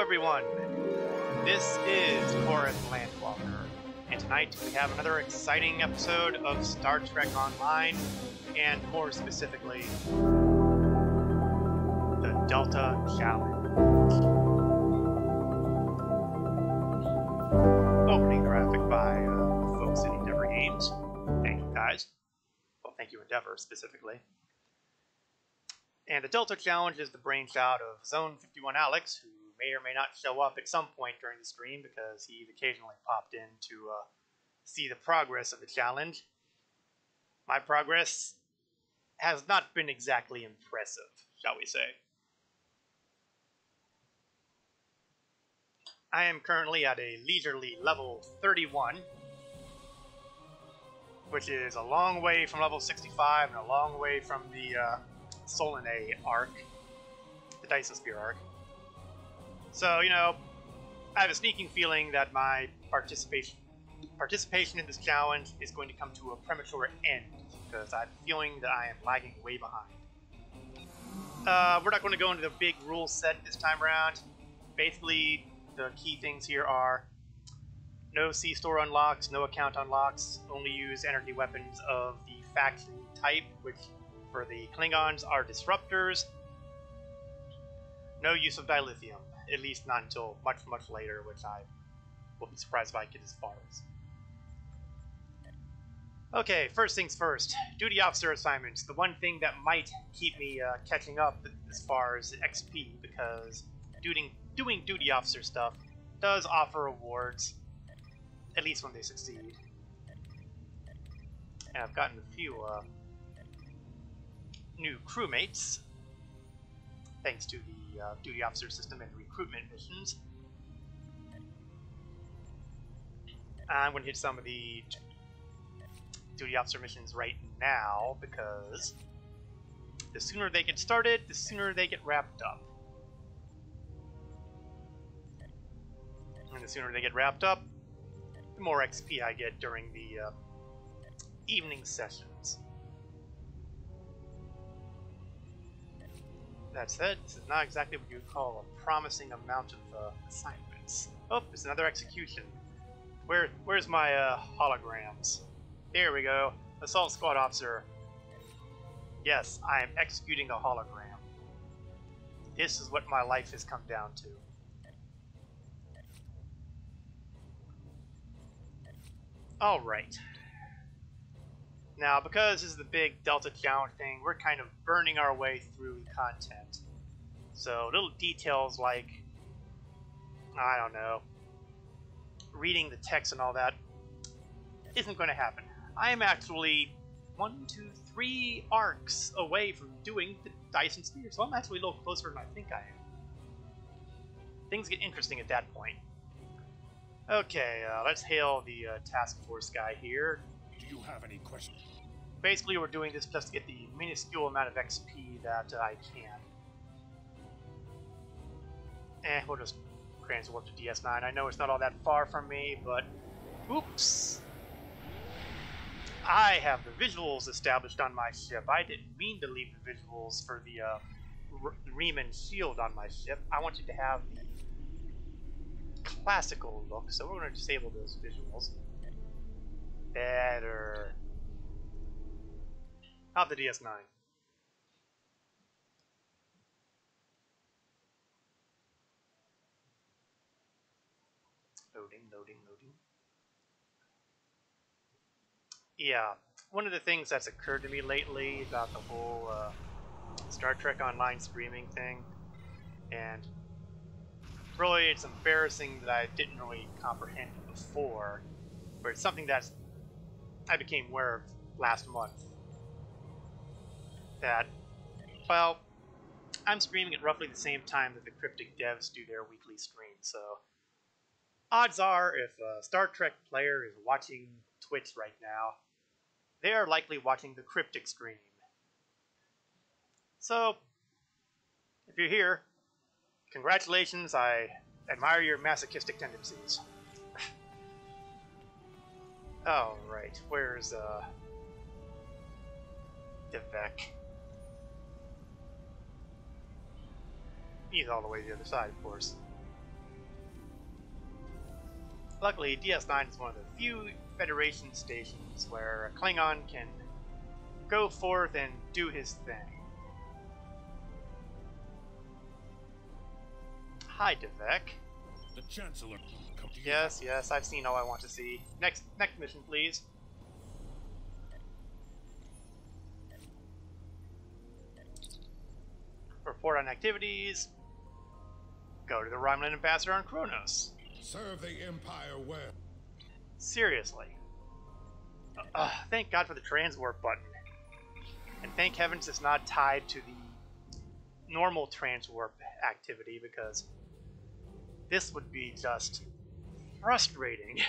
everyone, this is Corinth Landwalker, and tonight we have another exciting episode of Star Trek Online, and more specifically, the Delta Challenge. Opening graphic by folks at Endeavor Games. Thank you guys. Well, thank you Endeavor specifically. And the Delta Challenge is the brainchild of Zone 51 Alex, who may or may not show up at some point during the stream because he's occasionally popped in to see the progress of the challenge. My progress has not been exactly impressive, shall we say. I am currently at a leisurely level 31, which is a long way from level 65 and a long way from the Solinae arc, the Dyson Spear arc. So, you know, I have a sneaking feeling that my participation in this challenge is going to come to a premature end, because I have a feeling that I am lagging way behind. We're not going to go into the big rule set this time around. Basically, the key things here are no C-store unlocks, no account unlocks, only use energy weapons of the faction type, which for the Klingons are disruptors. No use of dilithium, at least not until much, much later, which I will be surprised if I get as far as. Okay, first things first, duty officer assignments. The one thing that might keep me catching up as far as XP, because doing duty officer stuff does offer rewards, at least when they succeed. And I've gotten a few new crewmates, thanks to the duty officer system and recruitment missions. I'm going to hit some of the duty officer missions right now, because the sooner they get started, the sooner they get wrapped up. And the sooner they get wrapped up, the more XP I get during the evening sessions. That said, this is not exactly what you would call a promising amount of assignments. Oh, there's another execution. Where's my holograms? There we go. Assault Squad Officer. Yes, I am executing a hologram. This is what my life has come down to. Alright. Now, because this is the big Delta Challenge thing, we're kind of burning our way through the content. So, little details like, I don't know, reading the text and all that isn't going to happen. I am actually 1, 2, 3 arcs away from doing the Dyson Spear, so I'm actually a little closer than I think I am. Things get interesting at that point. Okay, let's hail the task force guy here. Do you have any questions? Basically, we're doing this just to get the minuscule amount of XP that I can. We'll just transwarp to DS9. I know it's not all that far from me, but... Oops! I have the visuals established on my ship. I didn't mean to leave the visuals for the Riemann shield on my ship. I wanted to have the classical look, so we're going to disable those visuals. Better. Out the DS9. Loading. Yeah, one of the things that's occurred to me lately about the whole Star Trek Online streaming thing, and really it's embarrassing that I didn't really comprehend it before, but it's something that I became aware of last month. That, well, I'm streaming at roughly the same time that the Cryptic devs do their weekly stream, so odds are if a Star Trek player is watching Twitch right now, they are likely watching the Cryptic stream. So, if you're here, congratulations, I admire your masochistic tendencies. Alright, where's Devek? He's all the way to the other side, of course. Luckily, DS9 is one of the few Federation stations where a Klingon can go forth and do his thing. Hi, Devek. The Chancellor. Yes, yes, I've seen all I want to see. Next mission, please. Report on activities. Go to the Romulan ambassador on Kronos. Serve the Empire well. Seriously. Thank God for the transwarp button. And thank heavens it's not tied to the normal transwarp activity, because this would be just frustrating.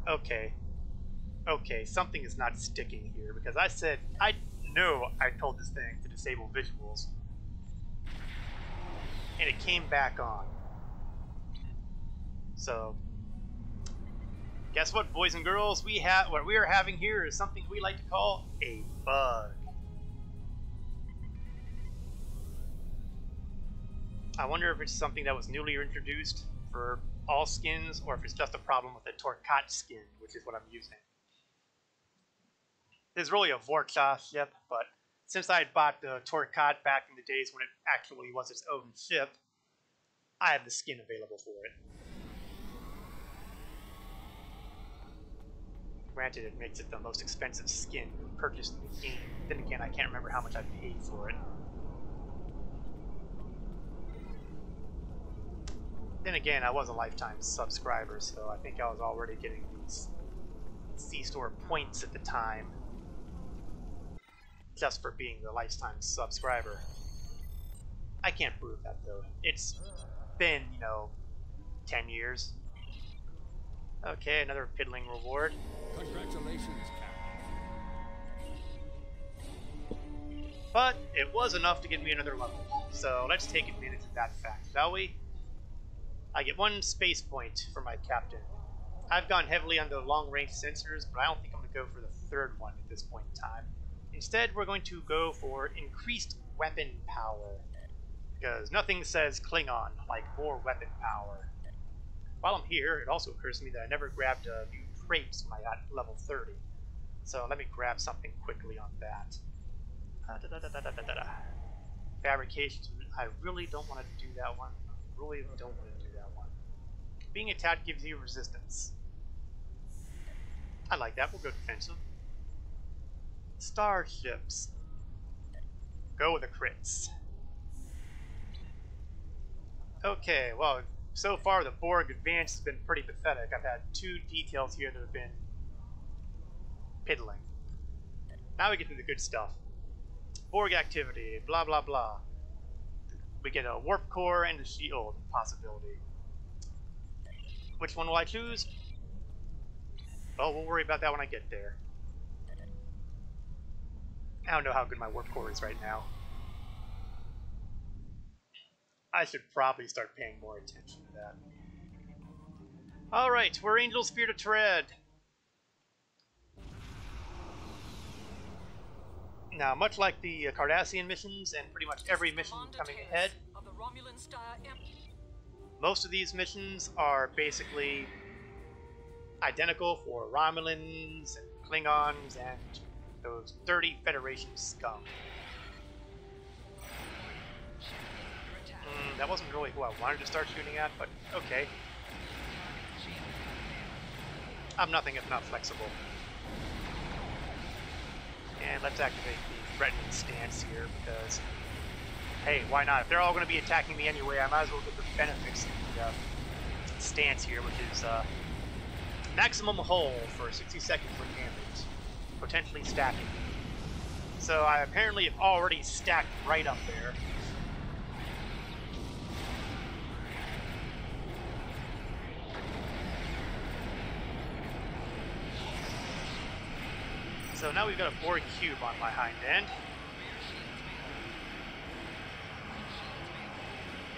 Okay, something is not sticking here, because I know I told this thing to disable visuals, and it came back on. So, guess what, boys and girls? What we are having here is something we like to call a bug. I wonder if it's something that was newly introduced for all skins, or if it's just a problem with the Torkat skin, which is what I'm using. There's really a Vorcha ship, but since I had bought the Torkat back in the days when it actually was its own ship, I have the skin available for it. Granted, it makes it the most expensive skin purchased in the game. Then again, I can't remember how much I paid for it. Then again, I was a lifetime subscriber, so I think I was already getting these C-Store points at the time, just for being the lifetime subscriber. I can't prove that, though. It's been, 10 years. Okay, another piddling reward. Congratulations, Captain. But it was enough to get me another level, so let's take advantage of that fact, shall we? I get 1 space point for my captain. I've gone heavily on the long-range sensors, but I don't think I'm going to go for the 3rd one at this point in time. Instead, we're going to go for increased weapon power, because nothing says Klingon like more weapon power. While I'm here, it also occurs to me that I never grabbed a few traits when I got level 30. So let me grab something quickly on that. Fabrications. I really don't want to do that one. I really don't want to do that one. Being attacked gives you resistance. I like that. We'll go defensive. Starships. Go with the crits. Okay, well, so far the Borg advance has been pretty pathetic. I've had 2 details here that have been piddling. Now we get to the good stuff. Borg activity, blah blah blah. We get a warp core and a shield possibility. Which one will I choose? Well, we'll worry about that when I get there. I don't know how good my warp core is right now. I should probably start paying more attention to that. Alright, we're Angel's Fear to Tread. Now, much like the Cardassian missions and pretty much every mission coming ahead, most of these missions are basically identical for Romulans and Klingons and those dirty Federation scum. That wasn't really who I wanted to start shooting at, but okay. I'm nothing if not flexible. And let's activate the threatening stance here, because, hey, why not? If they're all going to be attacking me anyway, I might as well get the benefits of the stance here, which is maximum hull for 60 seconds with damage, potentially stacking. So I apparently have already stacked right up there. So now we've got a Borg cube on my hind end.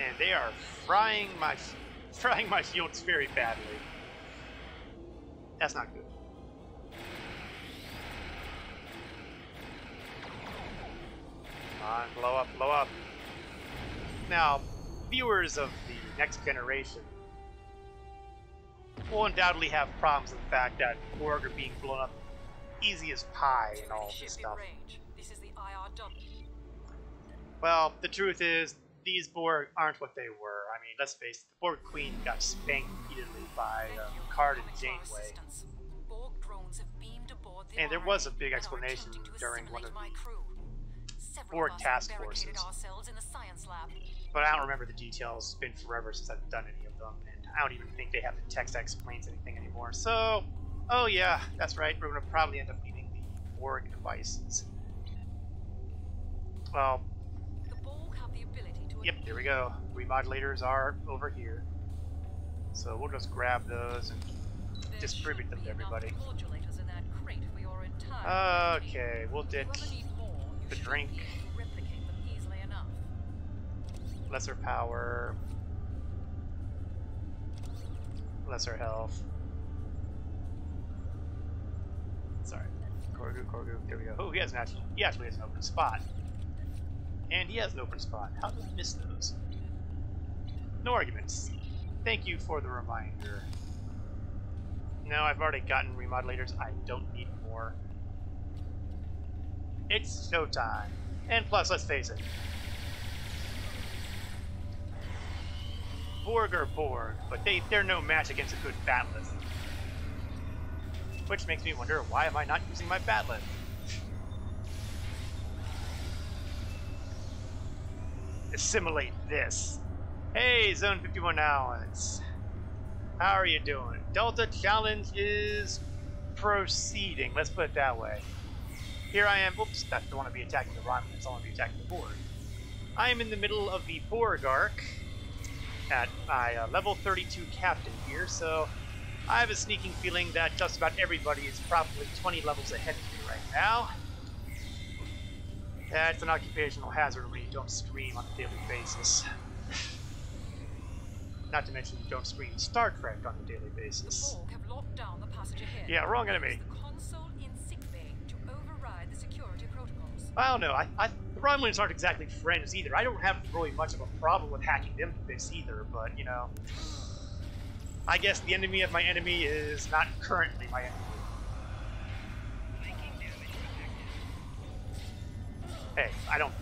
And they are frying my shields very badly. That's not good. Come on, blow up, blow up. Now, viewers of the next generation will undoubtedly have problems with the fact that Borg are being blown up easy as pie and all this stuff. This is the IRW. Well, the truth is, these Borg aren't what they were. I mean, let's face it, the Borg Queen got spanked repeatedly by Picard and Janeway. And there was a big explanation during one of the Borg task forces. But I don't remember the details. It's been forever since I've done any of them, and I don't even think they have the text that explains anything anymore. So, oh yeah, that's right, we're going to probably end up needing the Borg devices. Well, yep, there we go. Remodulators are over here. So we'll just grab those and distribute them to everybody. Okay, we'll ditch the drink. Lesser power. Lesser health. Sorry. Korgu, there we go. Oh, he actually has an open spot. And he has an open spot. How did I miss those? No arguments. Thank you for the reminder. No, I've already gotten remodulators. I don't need more. It's showtime. And plus, let's face it. Borg are Borg, but they're no match against a good Batleth. Which makes me wonder, why am I not using my Batleth? Assimilate this. Hey, Zone 51 Allens. How are you doing? Delta Challenge is proceeding. Let's put it that way. Here I am. Oops, I don't want to be attacking the Romulans. I want to be attacking the Borg. I am in the middle of the Borg arc at my level 32 captain here, so I have a sneaking feeling that just about everybody is probably 20 levels ahead of me right now. That's an occupational hazard when you don't stream on a daily basis. Not to mention you don't stream Star Trek on a daily basis. The Borg have locked down the passenger head. Yeah, wrong enemy. The console in sickbay to override the security protocols. I don't know. The Romulans aren't exactly friends either. I don't have really much of a problem with hacking them to bits either, but, you know, I guess the enemy of my enemy is not currently my enemy. Hey,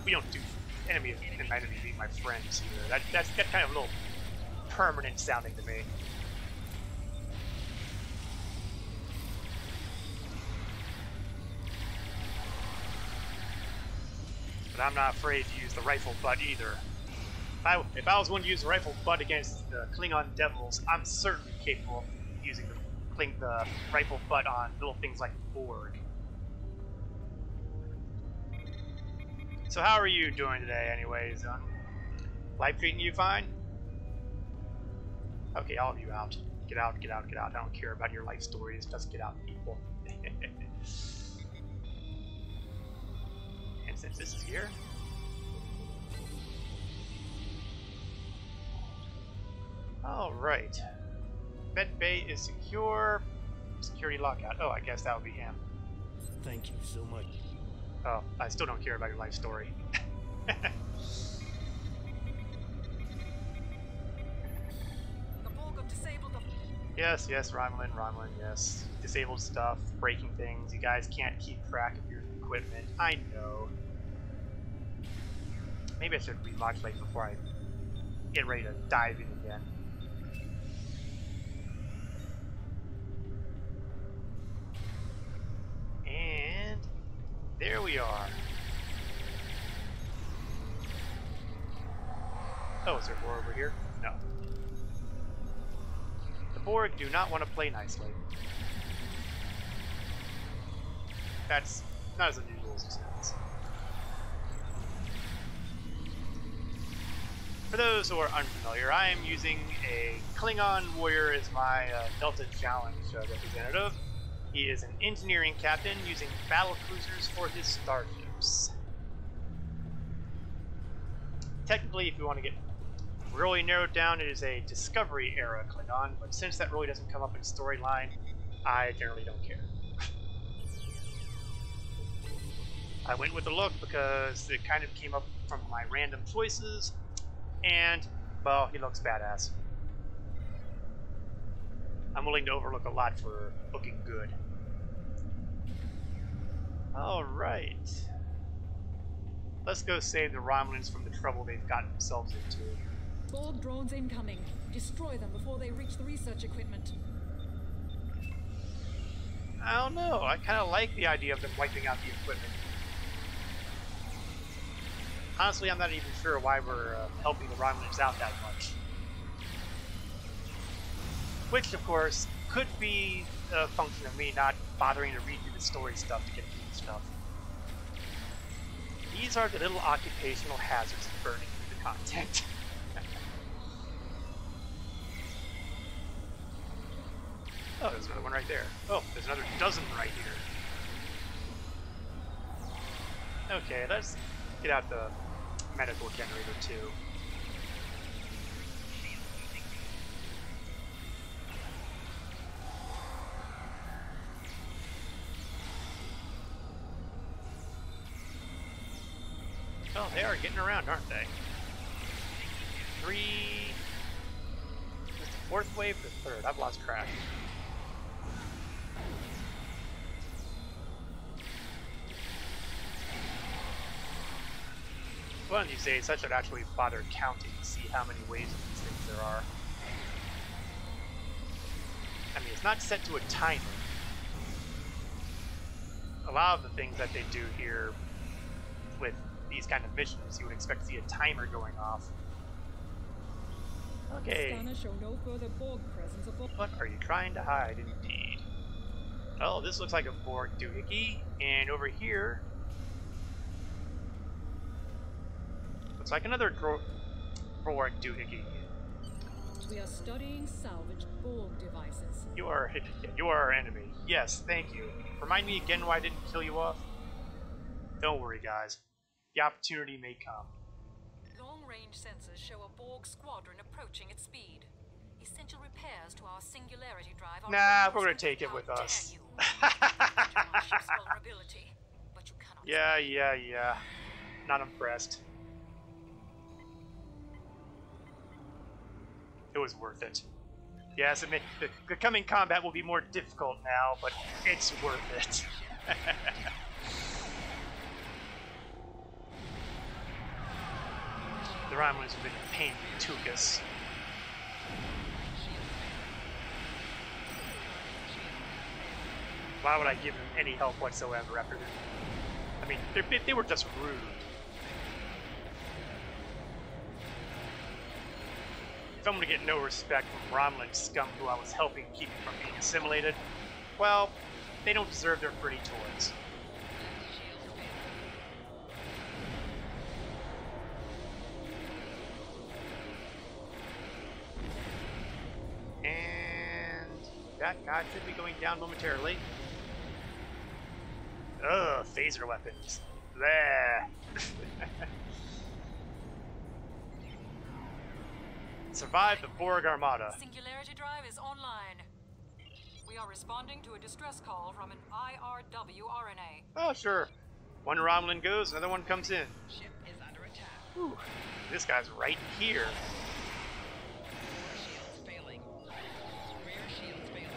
we don't do enemy and my enemy being my friends either. That's kind of a little permanent sounding to me. But I'm not afraid to use the rifle butt either. If I was one to use the rifle butt against the Klingon devils, I'm certainly capable of using the rifle butt on little things like Borg. So how are you doing today anyways? Life treating you fine? Okay, all of you out. Get out, get out, get out. I don't care about your life stories. Just get out, people. And since this is here... Alright. Med bay is secure. Security lockout. Oh, I guess that would be him. Thank you so much. Oh, I still don't care about your life story. The Borg have disabled the... Yes, Romulan, yes. Disabled stuff, breaking things. You guys can't keep track of your equipment. I know. Maybe I should remodulate before I get ready to dive in again. And there we are. Oh, is there more over here? No. The Borg do not want to play nicely. That's not as unusual as it sounds. For those who are unfamiliar, I am using a Klingon warrior as my Delta Challenge representative. He is an engineering captain using battle cruisers for his starships. Technically, if you want to get really narrowed down, it is a Discovery era Klingon, but since that really doesn't come up in storyline, I generally don't care. I went with the look because it kind of came up from my random choices, and, well, he looks badass. I'm willing to overlook a lot for looking good. Alright. Let's go save the Romulans from the trouble they've gotten themselves into. Borg drones incoming. Destroy them before they reach the research equipment. I don't know. I kind of like the idea of them wiping out the equipment. Honestly, I'm not even sure why we're helping the Romulans out that much. Which, of course, could be a function of me not bothering to read through the story stuff to get through the stuff. These are the little occupational hazards of burning through the content. Oh, there's another one right there. Oh, there's another dozen right here. Okay, let's get out the medical generator too. Oh, they are getting around, aren't they? 3... Is this the fourth wave or the third? I've lost track. One of these days, I should actually bother counting to see how many waves of these things there are. I mean, it's not set to a timer. A lot of the things that they do here with these kind of missions, you would expect to see a timer going off. Okay. Scanners show no further Borg presence aboard. What are you trying to hide, indeed? Oh, this looks like a Borg doohickey, and over here looks like another Borg doohickey. We are studying salvaged Borg devices. You are our enemy. Yes, thank you. Remind me again why I didn't kill you off? Don't worry, guys. The opportunity may come. Long-range sensors show a Borg squadron approaching at speed. Essential repairs to our singularity drive are... Nah, we're gonna take it with us. Vulnerability, but you cannot... Yeah. Not impressed. It was worth it. Yes, the coming combat will be more difficult now, but it's worth it. The Romulans have been a pain in the tuchus. Why would I give them any help whatsoever after them? I mean, they were just rude. If I'm gonna get no respect from Romulan scum who I was helping keep from being assimilated, well, they don't deserve their pretty toys. And that guy should be going down momentarily. Ugh, phaser weapons. Bleh. Survive the Borg Armada. Singularity drive is online. We are responding to a distress call from an IRW RNA. Oh, sure. One Romulan goes, another one comes in. Ship is under attack. Whew. This guy's right here. Rear shields failing. Rear shields failing.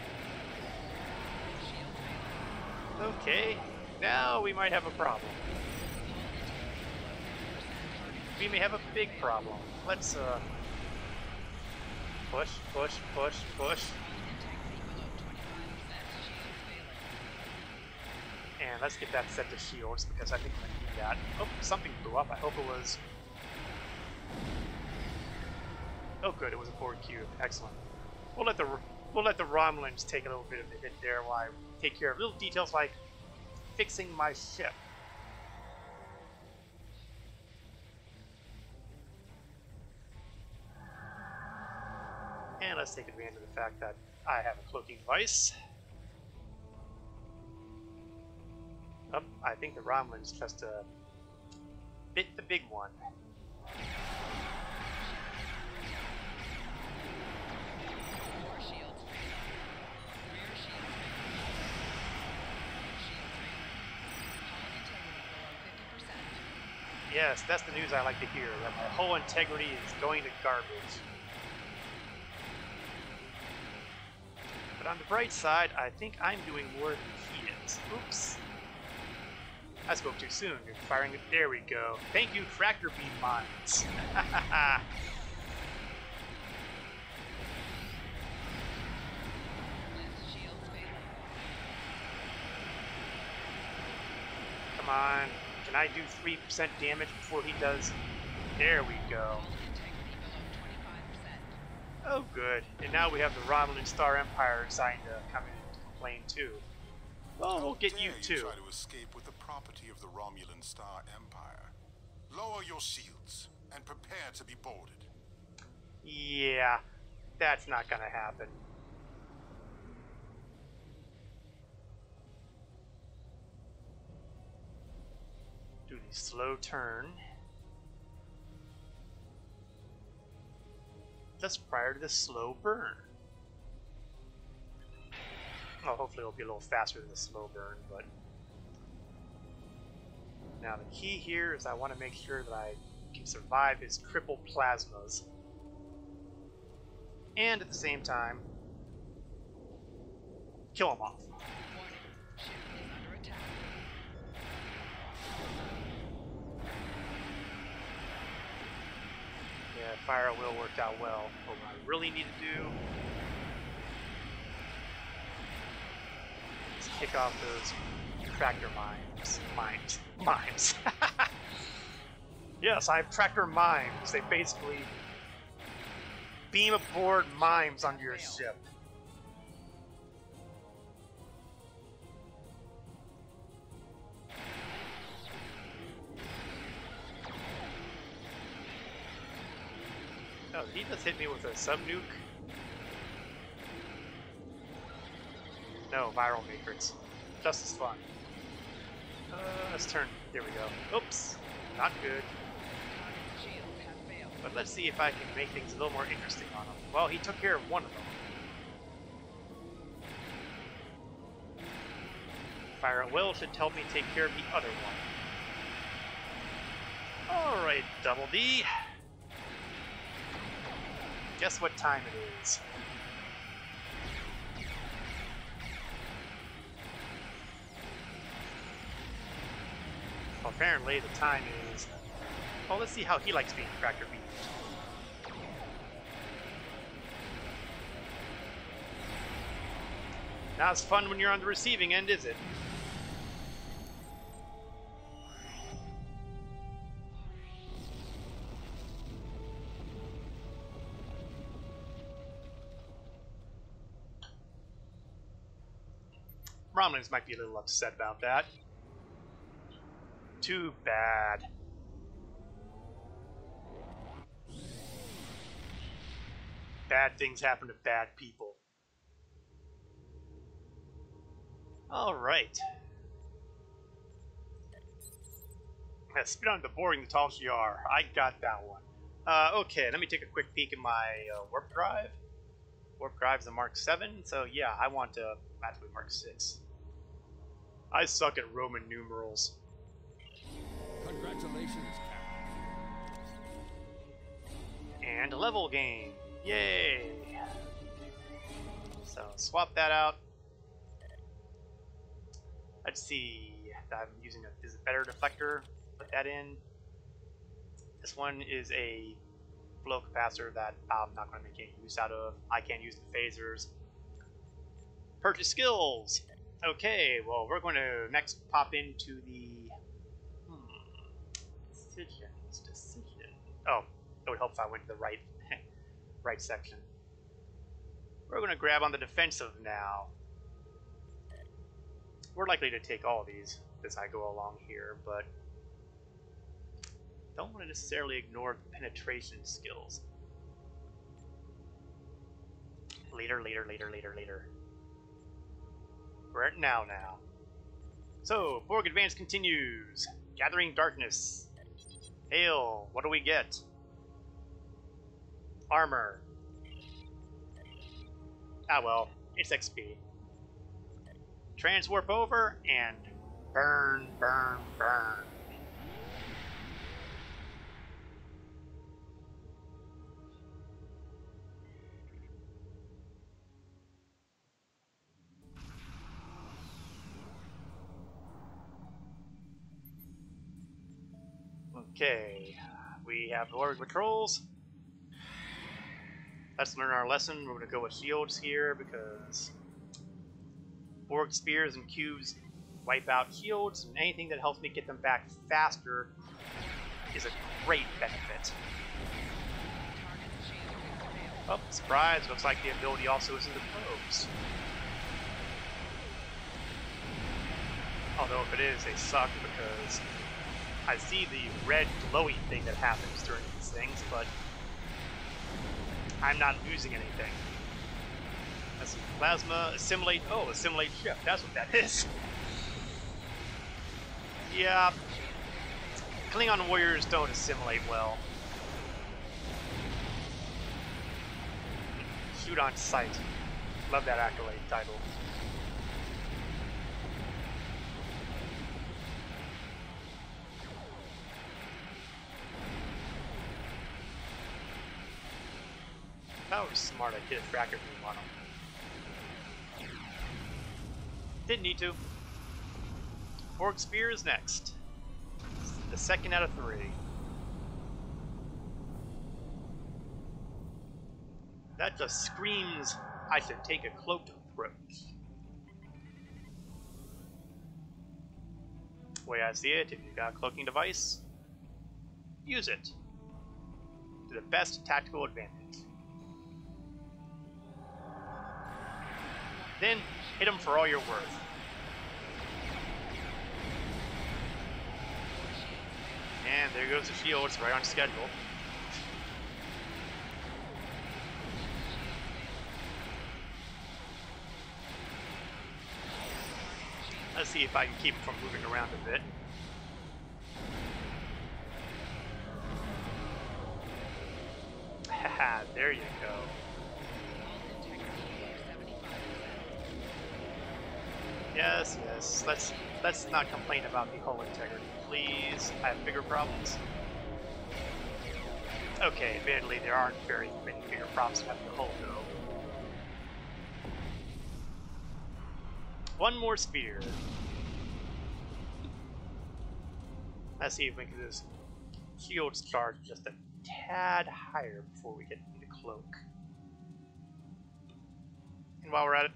Shield failing. Okay, now we might have a problem. We may have a big problem. Let's, push. And let's get that set to shields, because I think we're going to need that. Oh, something blew up. I hope it was... Oh good, it was a Borg cube. Excellent. We'll let the Romulans take a little bit of the hit there while I take care of little details like fixing my ship. And let's take advantage of the fact that I have a cloaking device. Oh, I think the Romulans just bit the big one. Core shields failing. Rear shields failing. Shield failing. Hull integrity below Yes, that's the news I like to hear, that my whole integrity is going to garbage. But on the bright side, I think I'm doing more than he is. Oops. I spoke too soon. You're firing it. There we go. Thank you, tractor beam mines. Left shield failing. Come on. Can I do 3% damage before he does? There we go. Hull integrity below 25%. Oh, good. And now we have the Romulan Star Empire deciding to come in to complain too. Well, we'll get you Dare too. try to escape with the property of the Romulan Star Empire. Lower your shields and prepare to be boarded. Yeah, that's not gonna happen. Do the slow turn. Just prior to the slow burn. Oh, hopefully it'll be a little faster than the slow burn, but... Now the key here is I want to make sure that I can survive his crippled plasmas. And at the same time, kill him off. Warning. Ship is under attack. Yeah, fire at will worked out well. But what I really need to do is kick off those tractor mines. Mines. Yes, I have tractor mimes. They basically beam aboard mimes onto your ship. Oh, he just hit me with a sub-nuke? No, viral matrix. Just as fun. Let's turn. There we go. Oops. Not good. Shields have failed. But let's see if I can make things a little more interesting on him. Well, he took care of one of them. Fire at will should help me take care of the other one. Alright, Double D. Guess what time it is? Well, apparently the time is... Well, let's see how he likes being tractor beamed. Not as fun when you're on the receiving end, is it? Romulans might be a little upset about that. Too bad. Bad things happen to bad people. Alright. Spit on the boring the tall you are. I got that one. Okay, let me take a quick peek at my warp drive. Warp drive is a Mark 7, so yeah, I want to actually Mark 6. I suck at Roman numerals. Congratulations, Captain. And a level gain. Yay! So swap that out. Let's see. I'm using is a better deflector. Put that in. This one is a flow capacitor that I'm not going to make any use out of. I can't use the phasers. Purchase skills. Okay, well we're going to next pop into the decision. Oh, it would help if I went to the right right section. We're going to grab on the defensive now. We're likely to take all of these as I go along here, but don't want to necessarily ignore the penetration skills. Later. We're at now. So, Borg Advance continues. Gathering Darkness. Hail, what do we get? Armor. Ah well, it's XP. Transwarp over and burn. Okay, we have the order controls. Let's learn our lesson. We're going to go with shields here because Borg spears and cubes wipe out shields, and anything that helps me get them back faster is a great benefit. Oh, surprise! Looks like the ability also is in the probes. Although if it is, they suck because I see the red glowy thing that happens during these things, but I'm not losing anything. Let's see, plasma, assimilate, oh, assimilate ship, that's what that is. Yeah, Klingon warriors don't assimilate well. Shoot on sight. Love that accolade title. That was smart, I did a tracker beam on him. Didn't need to. Borg Spear is next. The second out of 3. That just screams, I should take a cloaked approach. The way I see it, if you've got a cloaking device, use it to the best tactical advantage. Then hit them for all you're worth. And there goes the shield, it's right on schedule. Let's see if I can keep him from moving around a bit. Haha, there you go. Yes, yes. Let's not complain about the hull integrity, please. I have bigger problems. Okay, admittedly, there aren't very many bigger problems to have the hull go. One more spear. Let's see if we can do this shield charge just a tad higher before we get the cloak. And while we're at it,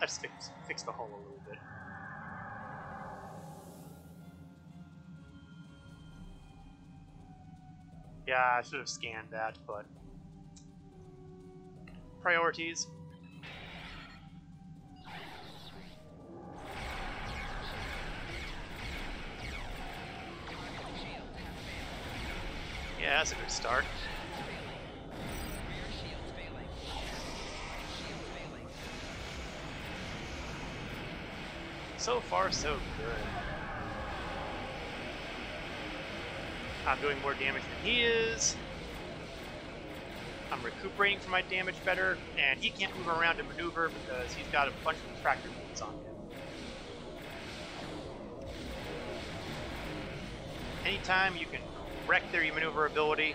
let's fix the hull a little bit. Yeah, I should have scanned that, but priorities. Yeah, that's a good start. So far, so good. I'm doing more damage than he is. I'm recuperating from my damage better, and he can't move around and maneuver because he's got a bunch of tractor beams on him. Anytime you can wreck their maneuverability,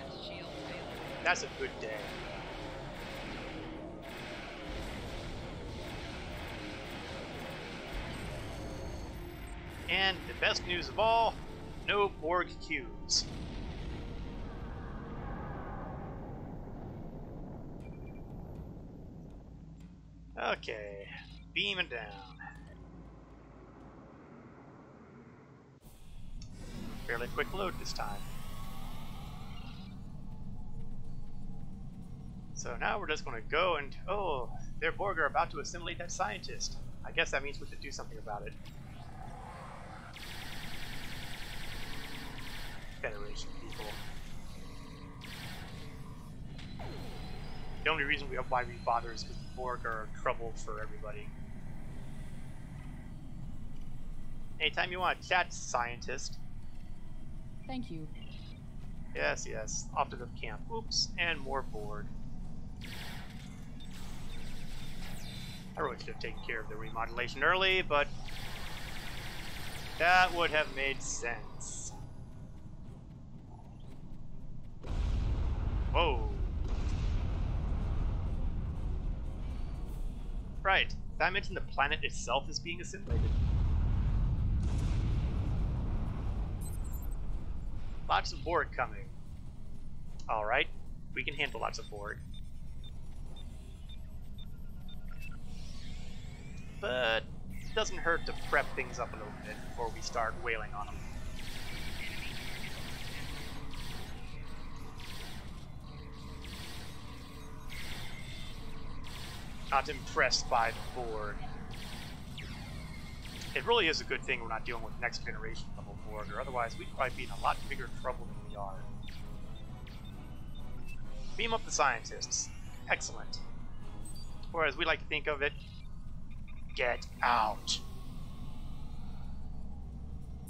that's a good day. And the best news of all, no Borg cubes. Okay, beaming down. Fairly quick load this time. So now we're just going to go and, oh, their Borg are about to assimilate that scientist. I guess that means we should do something about it. Federation people. The only reason why we bother is because the Borg are trouble for everybody. Anytime you want to chat, scientist. Thank you. Yes, yes. Off to the camp. Oops, and more Borg. I really should have taken care of the remodulation early, but that would have made sense. Whoa. Right. Did I mention the planet itself is being assimilated? Lots of Borg coming. Alright, we can handle lots of Borg. But it doesn't hurt to prep things up a little bit before we start wailing on them. Not impressed by the Borg. It really is a good thing we're not dealing with next generation level Borg, or otherwise we'd probably be in a lot bigger trouble than we are. Beam up the scientists. Excellent. Or as we like to think of it, get out.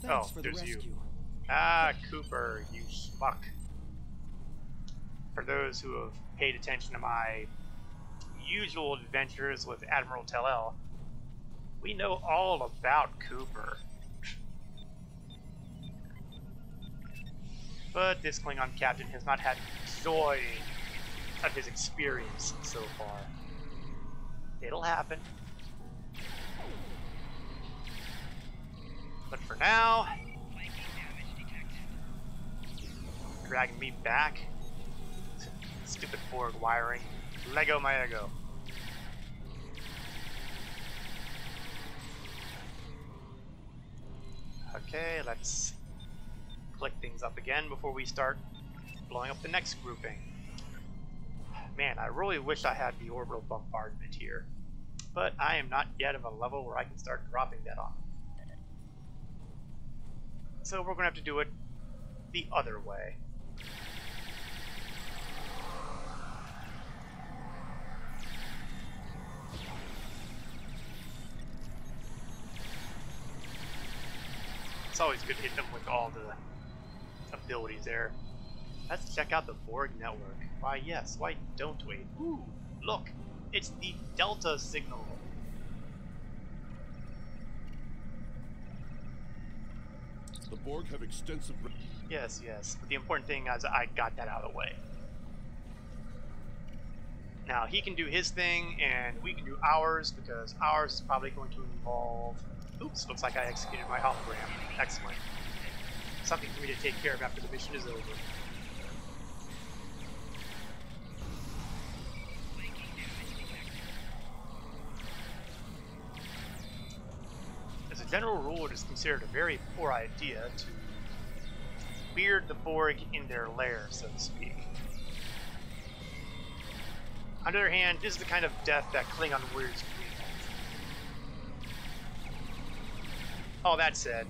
Thanks Oh, for the there's rescue. you. Ah, Cooper, you schmuck. For those who have paid attention to my usual adventures with Admiral Tellel, we know all about Cooper. But this Klingon captain has not had joy of his experience so far. It'll happen. But for now, dragging me back. Stupid Borg wiring. Lego my ego. Okay, let's click things up again before we start blowing up the next grouping. Man, I really wish I had the orbital bombardment here, but I am not yet of a level where I can start dropping that on them. So we're going to have to do it the other way. It's always good to hit them with all the abilities there. Let's check out the Borg network. Why yes, why don't we? Ooh, look, it's the Delta signal. The Borg have extensive... Yes, yes, but the important thing is I got that out of the way. Now he can do his thing and we can do ours, because ours is probably going to involve... Oops, looks like I executed my hologram. Excellent. Something for me to take care of after the mission is over. As a general rule, it is considered a very poor idea to beard the Borg in their lair, so to speak. On the other hand, this is the kind of death that Klingon warriors dream of. All that said,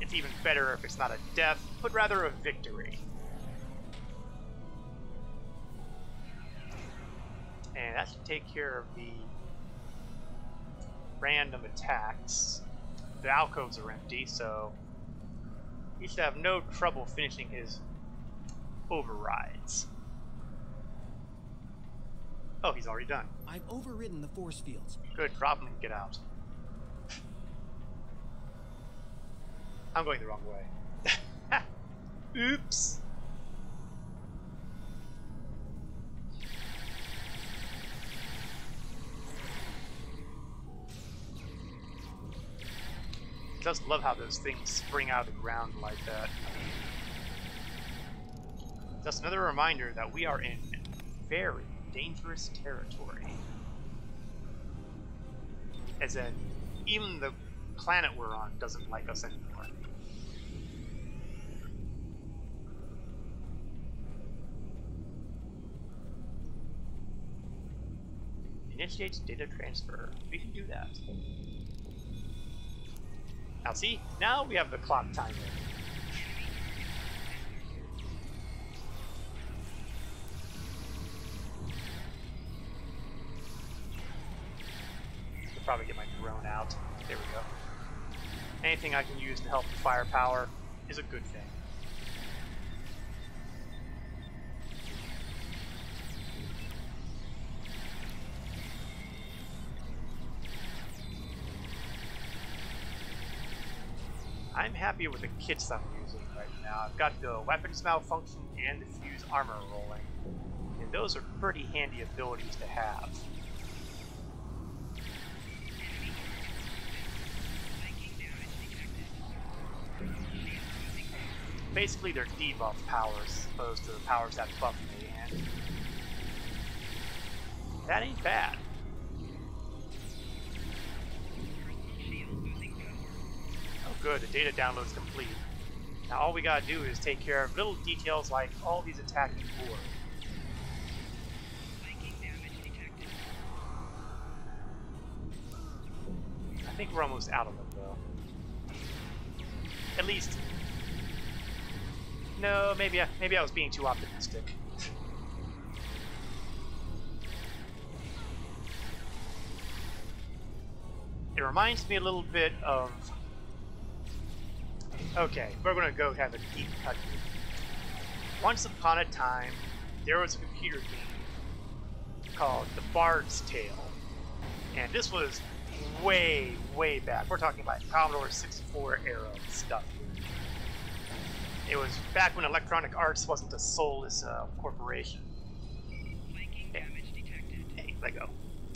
it's even better if it's not a death, but rather a victory. And that should take care of the random attacks. The alcoves are empty, so he should have no trouble finishing his overrides. Oh, he's already done. I've overridden the force fields. Good, drop him and get out. I'm going the wrong way. Oops. Just love how those things spring out of the ground like that. Just another reminder that we are in very dangerous territory. As in, even the planet we're on doesn't like us anymore. Initiates data transfer. We can do that. Now see, now we have the clock timer. Could probably get my drone out. There we go. Anything I can use to help the firepower is a good thing. I'm happy with the kits I'm using right now. I've got the weapons malfunction and the fuse armor rolling, and those are pretty handy abilities to have. basically they're debuff powers as opposed to the powers that buff me, and that ain't bad. Oh good, the data download's complete. Now all we gotta do is take care of little details like all these attacking boards. I think we're almost out of them though. At least, no, maybe I was being too optimistic. It reminds me a little bit of. Okay, we're gonna go have a deep cut here. Once upon a time, there was a computer game called The Bard's Tale, and this was way, way back. We're talking about Commodore 64 era stuff. It was back when Electronic Arts wasn't a soulless corporation. Hey, let go.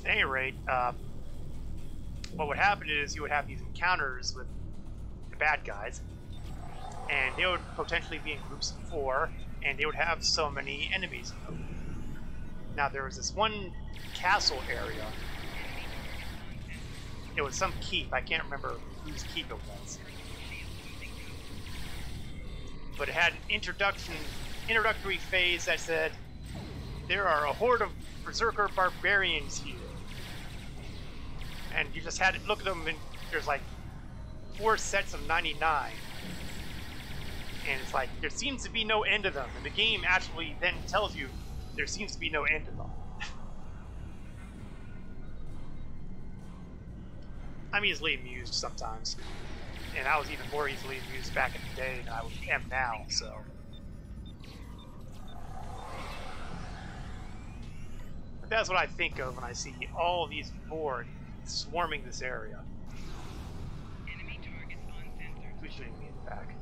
At any rate, what would happen is you would have these encounters with the bad guys, and they would potentially be in groups of 4, and they would have so many enemies in them. Now there was this one castle area. It was some keep. I can't remember whose keep it was. But it had an introductory phase that said, there are a horde of berserker barbarians here. And you just had to look at them, and there's like 4 sets of 99. And it's like, there seems to be no end to them. And the game actually then tells you there seems to be no end to them. I'm easily amused sometimes. And I was even more easily amused back in the day than I am now, so. But that's what I think of when I see all these boards swarming this area. Enemy targets uncensored. Who's shooting me in the back?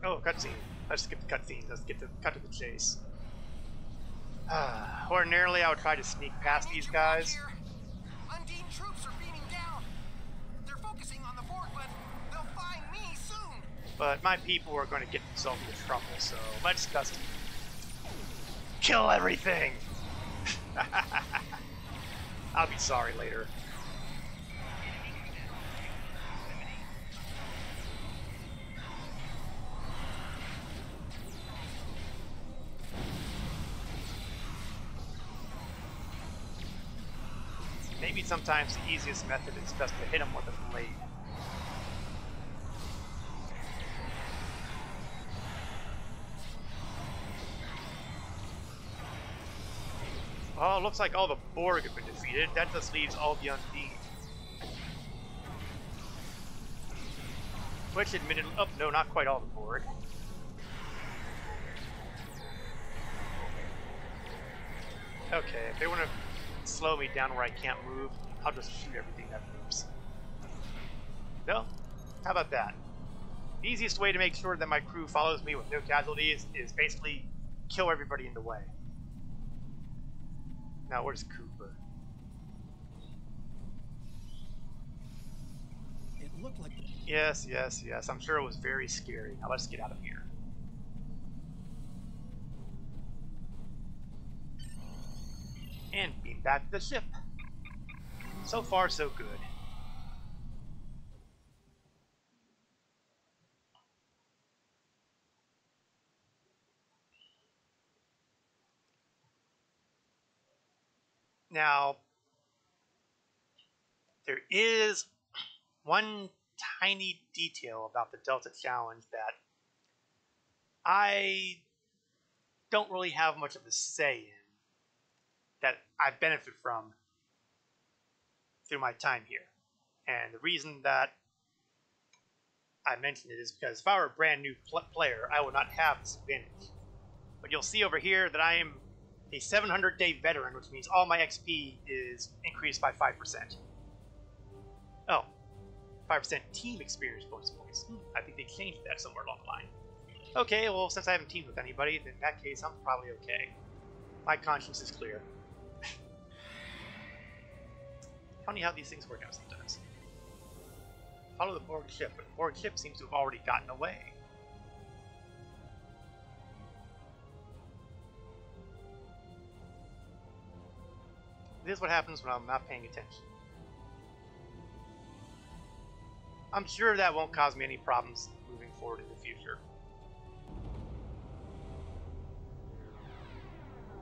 Oh, cutscene. Let's skip the cutscene. Let's get to cut to the chase. Ordinarily, I would try to sneak past these guys. Undine troops are beaming down. They're focusing on the Borg, but they'll find me soon. But my people are going to get themselves into trouble, so let's just kill everything. I'll be sorry later. Maybe sometimes the easiest method is just to hit him with a blade. Oh, looks like all the Borg have been defeated. That just leaves all the Undine. Which admittedly, oh no, not quite all the Borg. Okay, if they want to slow me down where I can't move, I'll just shoot everything that moves. No? How about that? The easiest way to make sure that my crew follows me with no casualties is basically kill everybody in the way. Now, where's Cooper? It looked like the... Yes, yes, yes. I'm sure it was very scary. Now let's get out of here. And beam back to the ship. So far, so good. Now, there is one tiny detail about the Delta Challenge that I don't really have much of a say in, that I benefit from through my time here. And the reason that I mention it is because if I were a brand new player, I would not have this advantage. But you'll see over here that I am a 700-day veteran, which means all my XP is increased by 5%. Oh, 5% team experience bonus points. I think they changed that somewhere along the line. Okay, well, since I haven't teamed with anybody, then in that case, I'm probably okay. My conscience is clear. Funny how these things work out sometimes. Follow the Borg ship, but the Borg ship seems to have already gotten away. This is what happens when I'm not paying attention. I'm sure that won't cause me any problems moving forward in the future.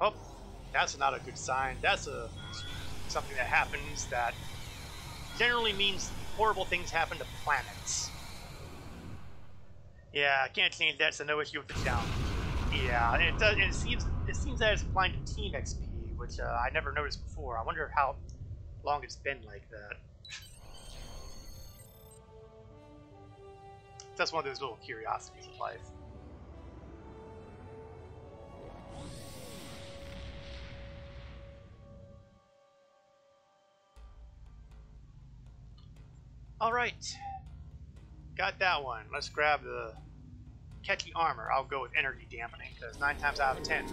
Oh, that's not a good sign. That's something that happens that generally means horrible things happen to planets. Yeah, I can't change that, so no issue with the challenge. Yeah, it does. It seems that it's applying to Team XP, which I never noticed before. I wonder how long it's been like that. That's one of those little curiosities of life. Alright. Got that one. Let's grab the catchy armor. I'll go with energy dampening, because 9 times out of 10,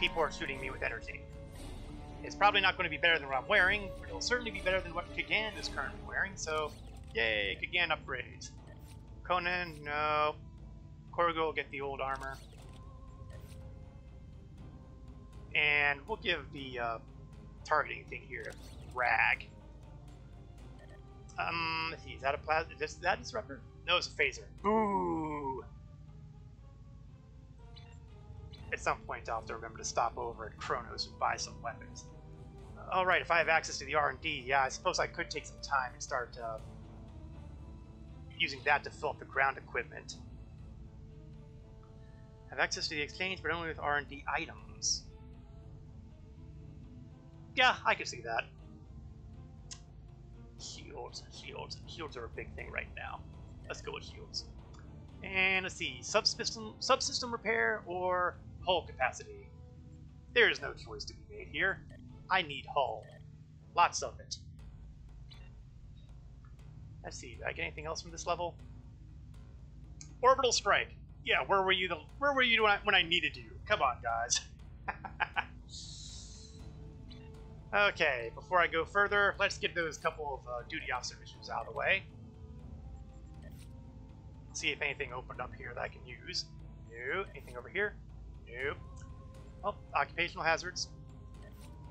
people are shooting me with energy. It's probably not going to be better than what I'm wearing, but it'll certainly be better than what Kagan is currently wearing, so yay, Kagan upgrades. Conan, no. Korgo will get the old armor. And we'll give the targeting thing here Rag. Let's see, is that a plasma? Is that a disruptor? No, it's a phaser. Boo! At some point, I'll have to remember to stop over at Kronos and buy some weapons. Alright, if I have access to the R&D, yeah, I suppose I could take some time and start using that to fill up the ground equipment. I have access to the exchange, but only with R&D items. Yeah, I can see that. Shields are a big thing right now. Let's go with shields. And let's see, subsystem repair or hull capacity. There is no choice to be made here. I need hull. Lots of it. Let's see, did I get anything else from this level? Orbital strike. Yeah, where were you when I needed you? Come on, guys. Okay, before I go further, let's get those couple of duty officer missions out of the way. See if anything opened up here that I can use. No. Anything over here? Nope. Oh, occupational hazards.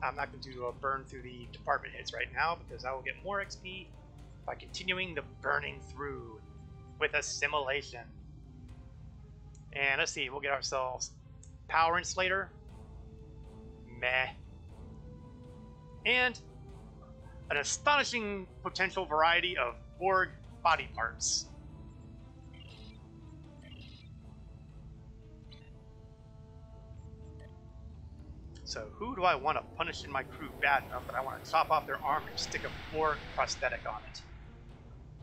I'm not going to burn through the department hits right now because I will get more XP by continuing the burning through with assimilation. And let's see, we'll get ourselves power insulator. Meh. And an astonishing potential variety of Borg body parts. So who do I want to punish in my crew bad enough that I want to chop off their arm and stick a Borg prosthetic on it?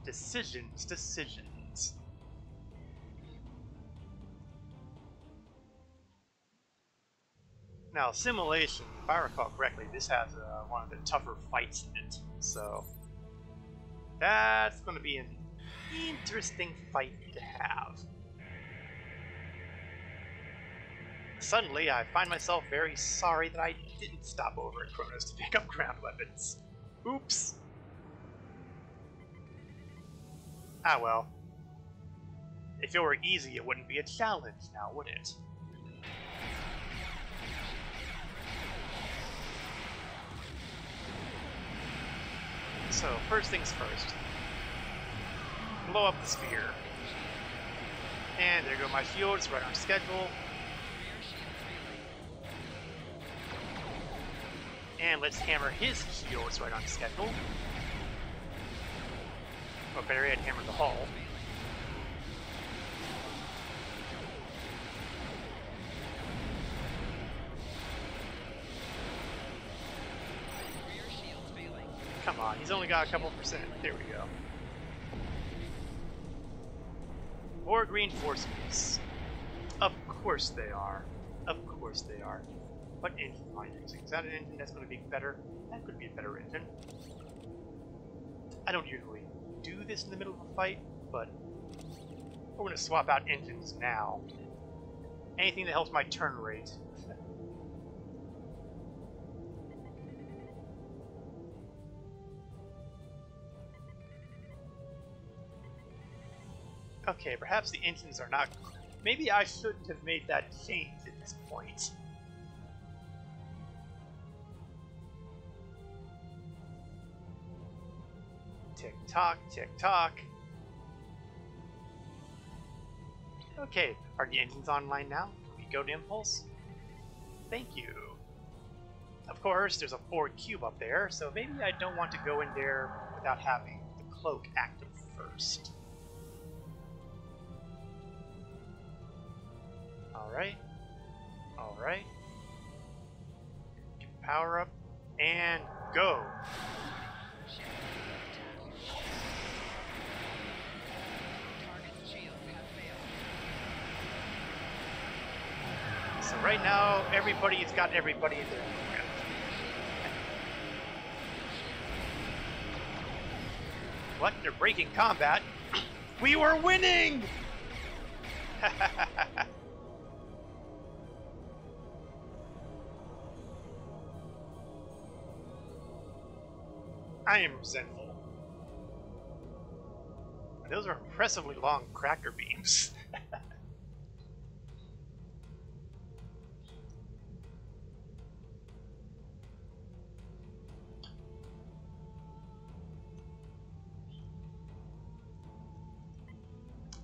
Decisions. Now, assimilation, if I recall correctly, this has one of the tougher fights in it. So that's going to be an interesting fight to have. Suddenly, I find myself very sorry that I didn't stop over at Kronos to pick up ground weapons. Oops. Ah well. If it were easy, it wouldn't be a challenge now, would it? So, first things first. Blow up the sphere. And there go my shields, right on schedule. And let's hammer his shields right on schedule. Or better yet, hammer the hull. Come on, he's only got a couple percent. There we go. Borg reinforcements. Of course they are. Of course they are. What engine am I using? Is that an engine that's going to be better? That could be a better engine. I don't usually do this in the middle of a fight, but we're going to swap out engines now. Anything that helps my turn rate. Okay, perhaps the engines are not... Maybe I shouldn't have made that change at this point. Tick-tock, tick-tock. Okay, are the engines online now? Can we go to Impulse? Thank you. Of course, there's a Ford Cube up there, so maybe I don't want to go in there without having the cloak active first. Alright. Alright. Power up, and go! Target's shields have failed. So right now, everybody's got everybody in their program. What? They're breaking combat? We were winning! I am resentful. Those are impressively long cracker beams.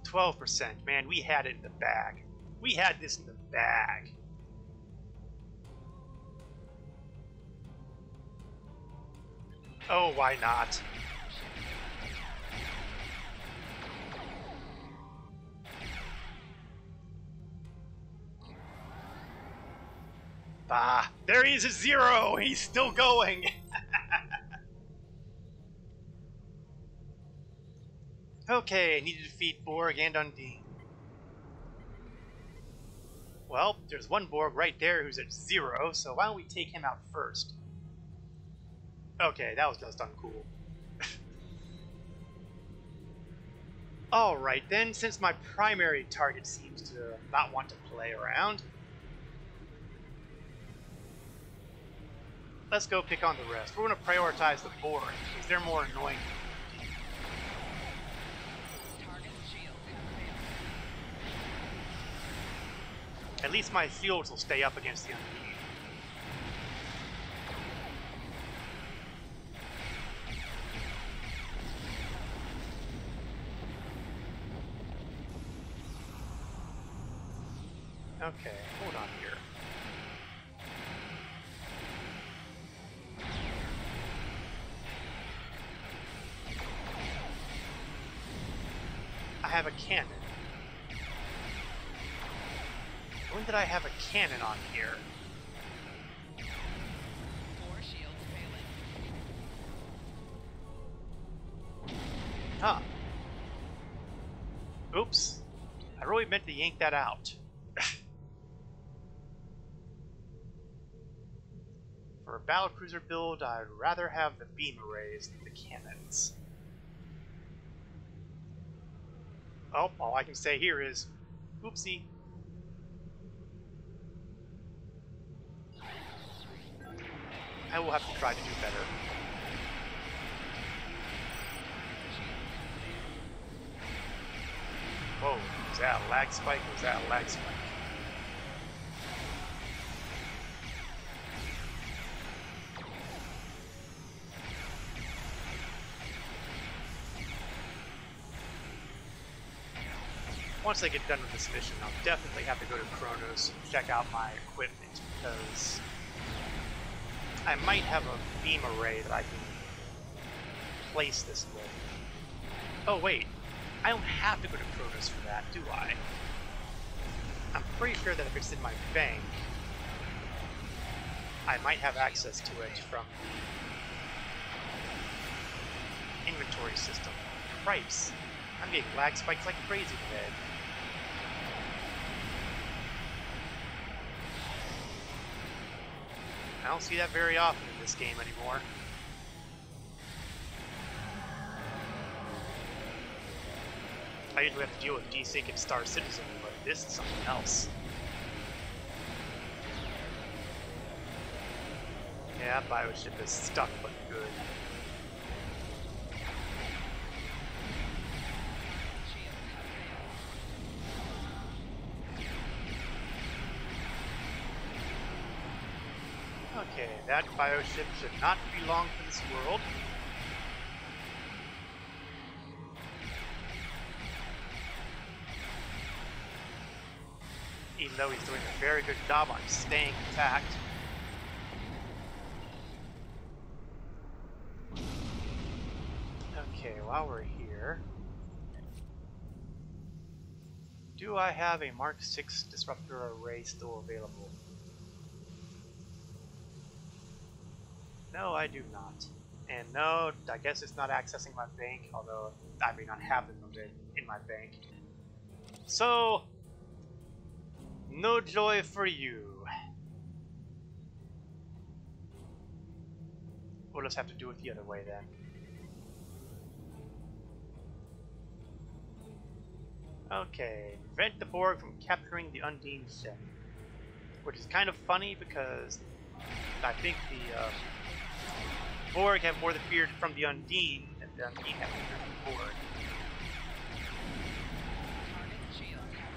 12%. Man, we had it in the bag. We had this in the bag. Oh, why not? Ah, there he is at 0! He's still going! Okay, I need to defeat Borg and Undine. Well, there's one Borg right there who's at 0, so why don't we take him out first? Okay, that was just uncool. Alright then, since my primary target seems to not want to play around, let's go pick on the rest. We're going to prioritize the Borg, because they're more annoying. At least my shields will stay up against the Undine. Okay, hold on here. I have a cannon. When did I have a cannon on here? 4 shields failing. Huh. Oops. I really meant to yank that out. For a battlecruiser build, I'd rather have the beam arrays than the cannons. Oh, all I can say here is, oopsie. I will have to try to do better. Whoa, was that a lag spike? Was that a lag spike? Once I get done with this mission, I'll definitely have to go to Kronos and check out my equipment, because I might have a beam array that I can place this with. Oh wait, I don't have to go to Kronos for that, do I? I'm pretty sure that if it's in my bank, I might have access to it from the inventory system. Cripes, I'm getting lag spikes like crazy today. I don't see that very often in this game anymore. I usually have to deal with Desync and Star Citizen, but this is something else. Yeah, Bioship is stuck but good. Okay, that bioship should not belong to this world. Even though he's doing a very good job on staying intact. Okay, while we're here, do I have a Mark 6 disruptor array still available? No, I do not. And no, I guess it's not accessing my bank, although I may not have them of it in my bank. So, no joy for you. We'll just have to do it the other way then. Okay, prevent the Borg from capturing the Undine ship. Which is kind of funny because I think the Borg have more than feared from the Undine than the Undine have feared from the Borg. Target's shields have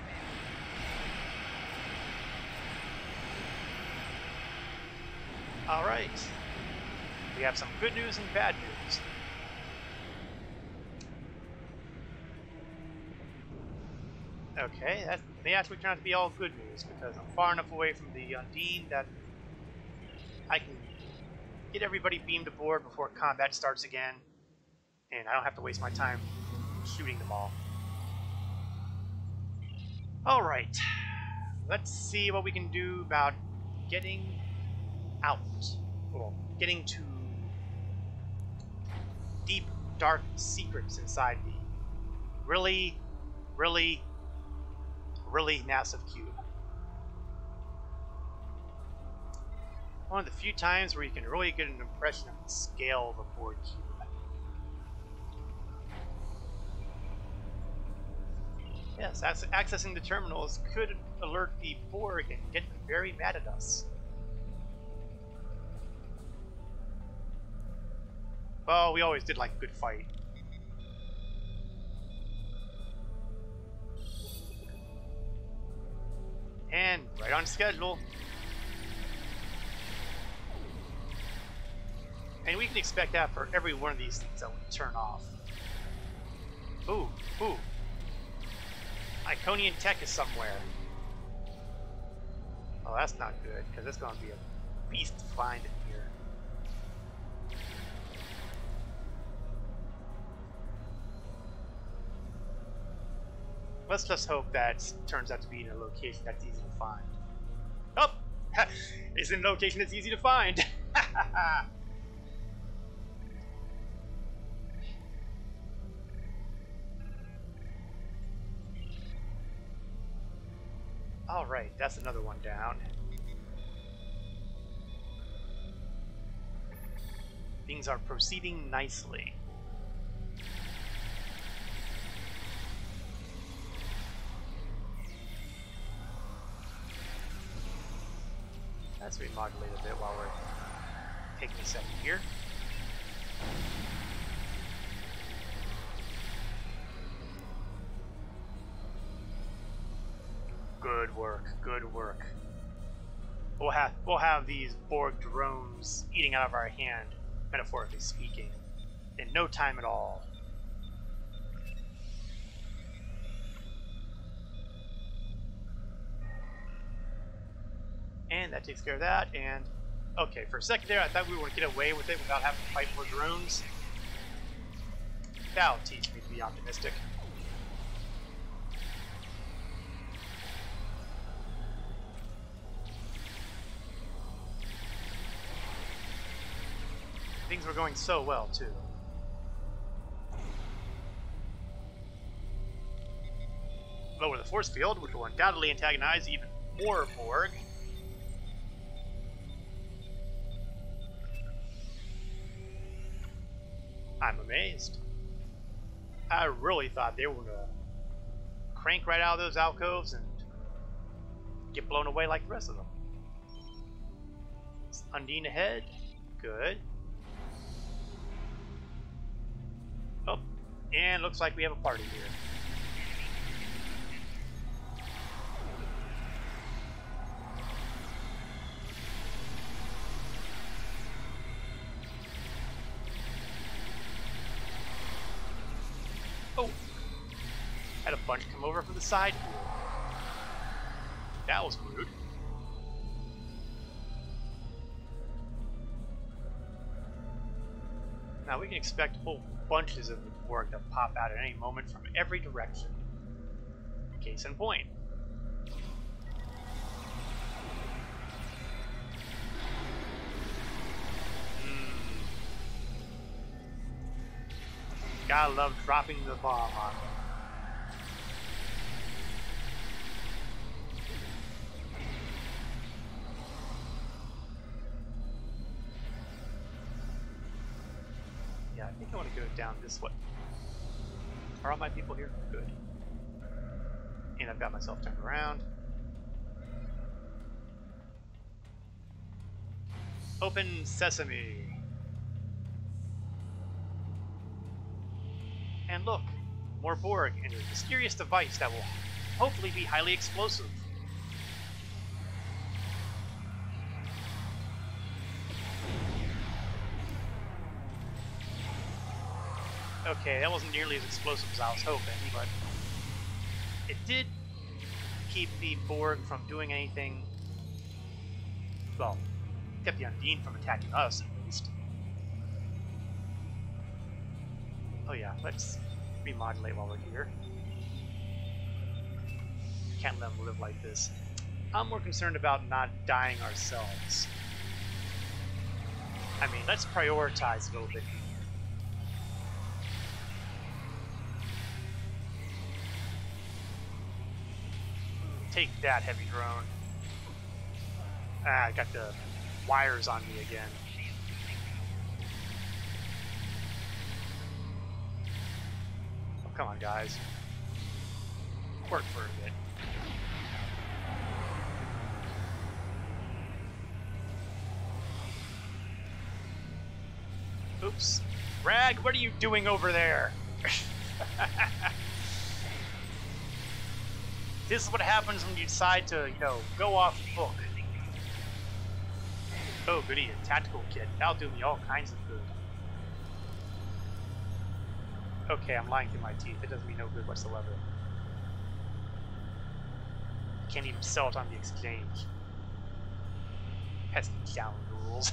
failed. Alright. We have some good news and bad news. Okay, that may actually turn out to be all good news because I'm far enough away from the Undine that I can get everybody beamed aboard before combat starts again, and I don't have to waste my time shooting them all. Alright, let's see what we can do about getting out. Well, getting to deep, dark secrets inside the really, really, really massive cube. One of the few times where you can really get an impression of the scale of a Borg cube. Yes, accessing the terminals could alert the Borg and get them very mad at us. Well, we always did like a good fight. And right on schedule. And we can expect that for every one of these things that we turn off. Ooh, ooh. Iconian tech is somewhere. Oh, that's not good, because it's going to be a beast to find in here. Let's just hope that turns out to be in a location that's easy to find. Oh! It's in a location that's easy to find! Alright, that's another one down. Things are proceeding nicely. Let's remodulate a bit while we're taking a second here. Good work, good work. We'll have these Borg drones eating out of our hand, metaphorically speaking, in no time at all. And that takes care of that, and okay, for a second there I thought we were going to get away with it without having to fight more drones. That'll teach me to be optimistic. Things were going so well, too. Lower the force field, which will undoubtedly antagonize even more Borg. I'm amazed. I really thought they were going to crank right out of those alcoves and get blown away like the rest of them. It's Undine ahead. Good. Oh, and looks like we have a party here. Had a bunch come over from the side here. That was rude. Now we can expect whole bunches of the Borg to pop out at any moment from every direction. Case in point. Gotta love dropping the bomb on them. Yeah, I think I want to go down this way. Are all my people here? Good. And I've got myself turned around. Open sesame. And look, more Borg and a mysterious device that will hopefully be highly explosive. Okay, that wasn't nearly as explosive as I was hoping, but it did keep the Borg from doing anything. Well, kept the Undine from attacking us, at least. Oh yeah, let's remodulate while we're here. Can't let them live like this. I'm more concerned about not dying ourselves. I mean, let's prioritize a little bit here. Take that, heavy drone. Ah, I got the wires on me again. Oh, come on, guys. Work for a bit. Oops. Rag, what are you doing over there? This is what happens when you decide to, you know, go off book. Oh, goody, a tactical kit. That'll do me all kinds of good. Okay, I'm lying through my teeth. It does me no good whatsoever. Can't even sell it on the exchange. Has down rules.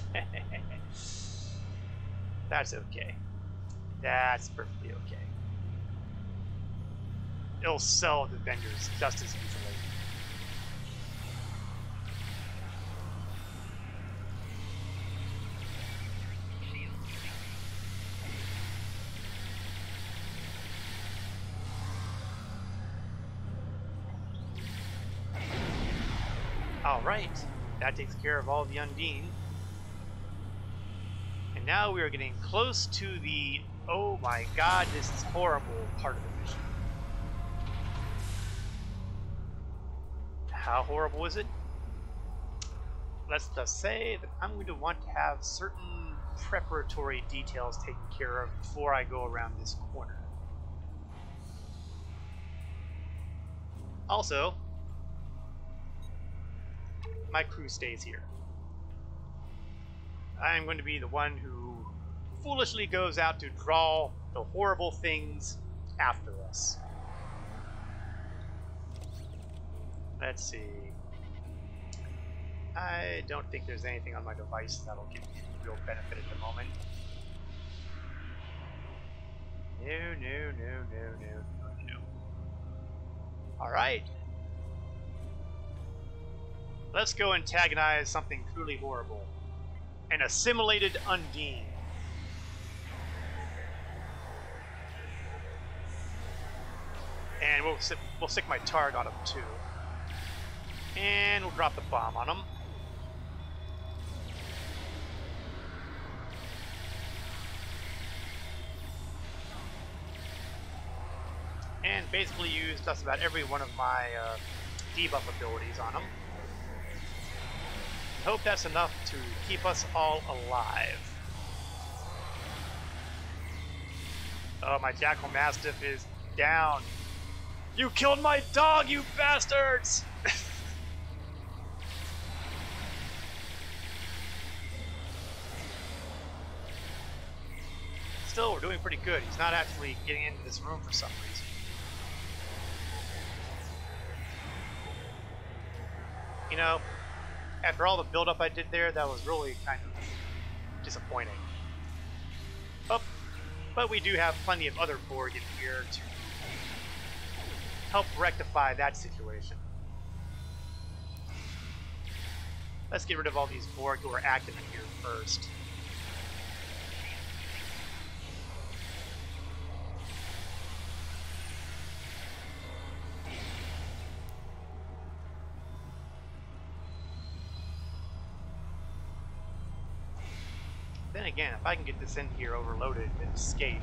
That's okay. That's perfectly okay. It'll sell the vendors just as easily. Alright, that takes care of all the Undine. And now we are getting close to the, oh my god, this is horrible part of the mission. How horrible is it? Let's just say that I'm going to want to have certain preparatory details taken care of before I go around this corner. Also, my crew stays here. I am going to be the one who foolishly goes out to draw the horrible things after us. Let's see. I don't think there's anything on my device that'll give me real benefit at the moment. No. Alright. Let's go antagonize something truly horrible. An assimilated Undine. And we'll stick my target on him too. And we'll drop the bomb on him. And basically use just about every one of my debuff abilities on him. Hope that's enough to keep us all alive. Oh, my Jackal Mastiff is down. You killed my dog, you bastards! Still, we're doing pretty good. He's not actually getting into this room for some reason. You know, after all the build-up I did there, that was really kind of disappointing. Oh, but we do have plenty of other Borg in here to help rectify that situation. Let's get rid of all these Borg who are active in here first. Then again, if I can get this in here overloaded and escape.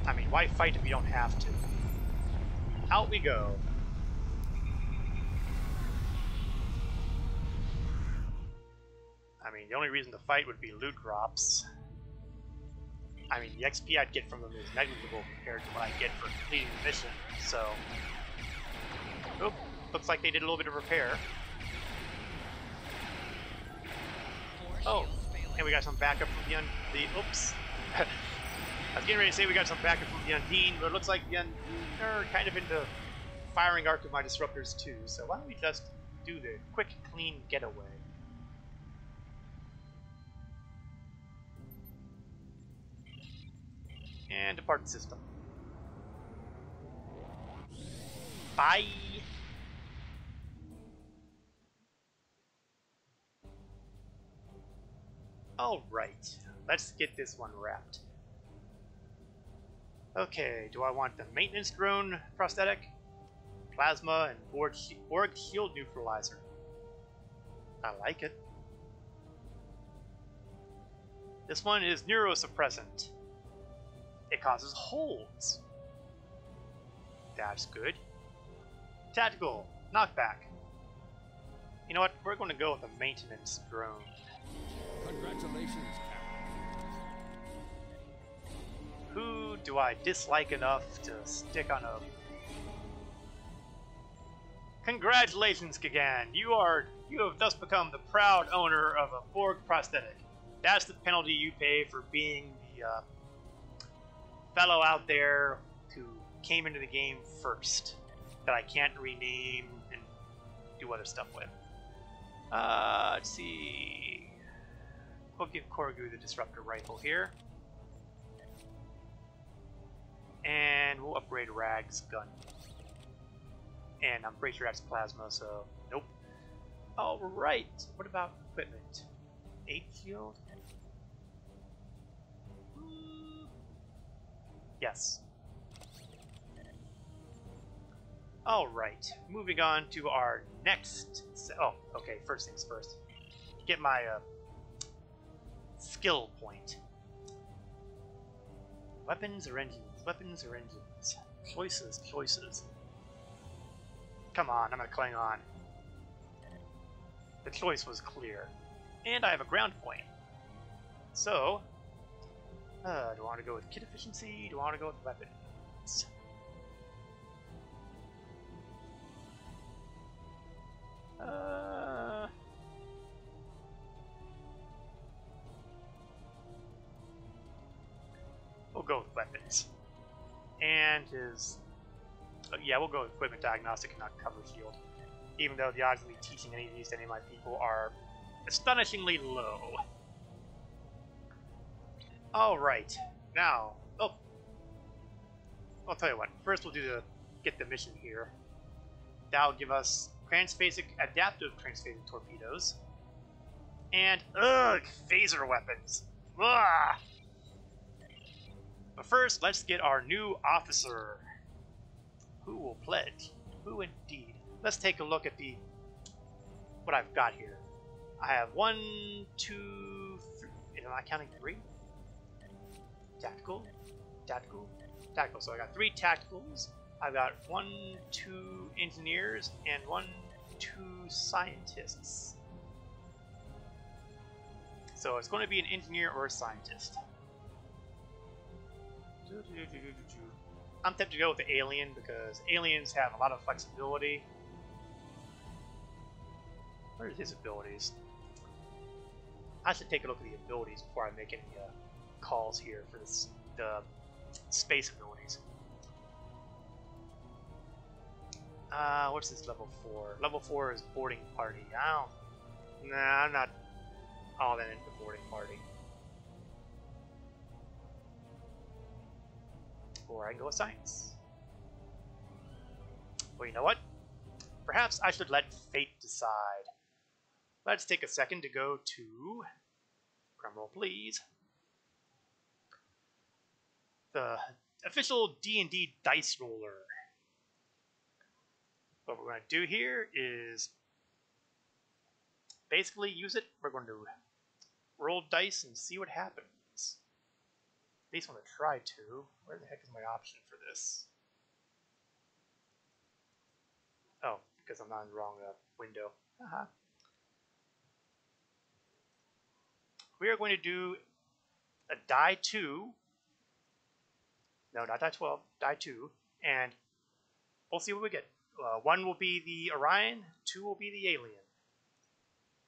I mean, why fight if you don't have to? Out we go. I mean, the only reason to fight would be loot drops. I mean, the XP I'd get from them is negligible compared to what I get for completing the mission, so... Oop, looks like they did a little bit of repair. Oh, and we got some backup from the oops. I was getting ready to say we got some backup from the Undine, but it looks like the Undine are kind of into firing arc of my disruptors too, so why don't we just do the quick, clean getaway. And depart the system. Bye! Alright, let's get this one wrapped. Okay, do I want the maintenance drone prosthetic, plasma, and Borg shield neutralizer? I like it. This one is neurosuppressant. It causes holes. That's good. Tactical, knockback. You know what? We're going to go with a maintenance drone. Congratulations, Captain. Who do I dislike enough to stick on a... Congratulations, Kagan! You have thus become the proud owner of a Borg prosthetic. That's the penalty you pay for being the fellow out there who came into the game first, that I can't rename and do other stuff with. Let's see... We'll give Korgu the disruptor rifle here. And we'll upgrade Rag's gun. And I'm pretty sure that's plasma, so nope. Alright, what about equipment? 8 shield? Yes. Alright, moving on to our next... Oh, okay, first things first. Get my skill point. Weapons or engines? Weapons or engines? Choices, choices. Come on, I'm gonna cling on. The choice was clear. And I have a ground point. So, do I want to go with kit efficiency? Do I want to go with weapons? We'll go with weapons. And his... yeah, we'll go with equipment diagnostic and not cover shield. Even though the odds of me teaching any of these to any of my people are astonishingly low. Alright, now... Oh! I'll tell you what, first we'll get the mission here. That'll give us transphasic, adaptive transphasic torpedoes. And, ugh, phaser weapons. Ugh! But first, let's get our new officer. Who will pledge? Who indeed? Let's take a look at what I've got here. I have 1, 2, 3. Am I counting 3? Tactical, tactical, tactical. So I got 3 tacticals. I've got 1, 2 engineers and 1, 2 scientists. So it's going to be an engineer or a scientist. I'm tempted to go with the alien because aliens have a lot of flexibility. What are his abilities? I should take a look at the abilities before I make any calls here for the space abilities. What's this level 4? Level 4 is boarding party. Nah, I'm not all that into boarding party. Or I can go with science. Well, you know what? Perhaps I should let fate decide. Let's take a second to go to, drumroll please, the official D&D dice roller. What we're going to do here is basically use it. We're going to roll dice and see what happens. At least I'm going to try to. Where the heck is my option for this? Oh, because I'm not in the wrong window. We are going to do a die 2. No, not die 12. Die 2. And we'll see what we get. 1 will be the Orion. 2 will be the Alien.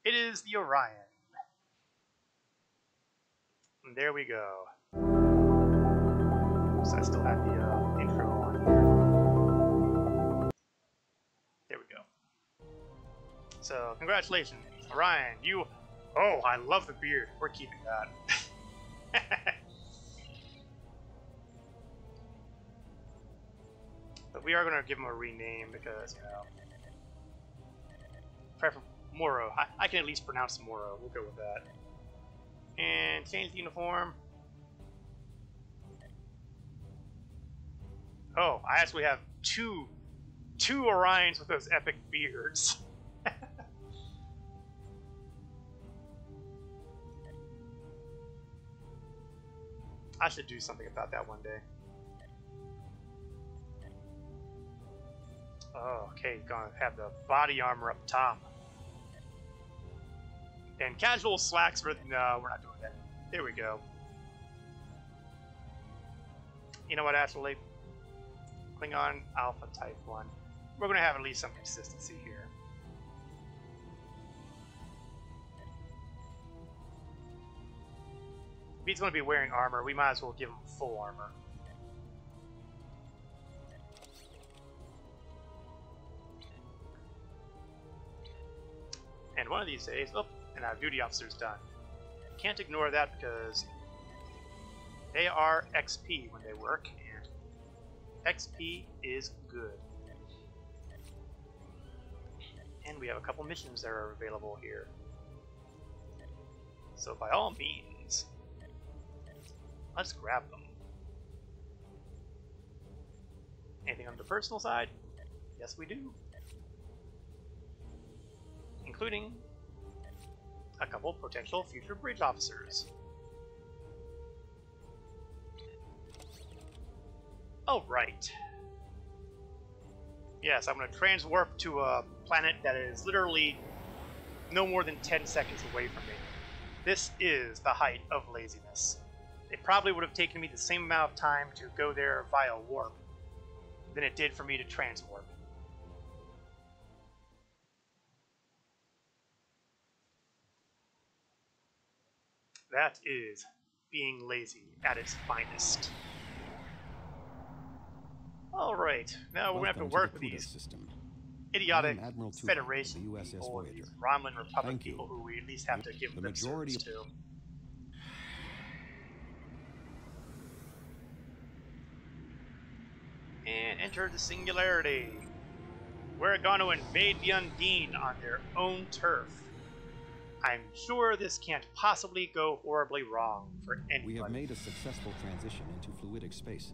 It is the Orion. And there we go. So I still have the intro on here. There we go. So, congratulations, Orion. You... Oh, I love the beard. We're keeping that. But we are going to give him a rename because, you know... Prefer Moro. I can at least pronounce Moro. We'll go with that. And change the uniform. Oh, I actually have two Orions with those epic beards. I should do something about that one day. Oh, okay, gonna have the body armor up top. And casual slacks for... No, we're not doing that. There we go. You know what, actually? Klingon Alpha Type 1. We're going to have at least some consistency here. If he's going to be wearing armor, we might as well give him full armor. And one of these days... Oh, and our duty officer's done. Can't ignore that because they are XP when they work, and XP is good. And we have a couple missions that are available here. So by all means, let's grab them. Anything on the personal side? Yes, we do. Including a couple potential future bridge officers. Oh, right. Yes, I'm going to transwarp to a planet that is literally no more than 10 seconds away from me. This is the height of laziness. It probably would have taken me the same amount of time to go there via warp than it did for me to transwarp. That is being lazy at its finest. Alright, now we're going to have to work with these idiotic Federation people, or these Romulan Republic people who we at least have to give them service to. And enter the Singularity. We're going to invade the Undine on their own turf. I'm sure this can't possibly go horribly wrong for anybody. We have made a successful transition into fluidic space.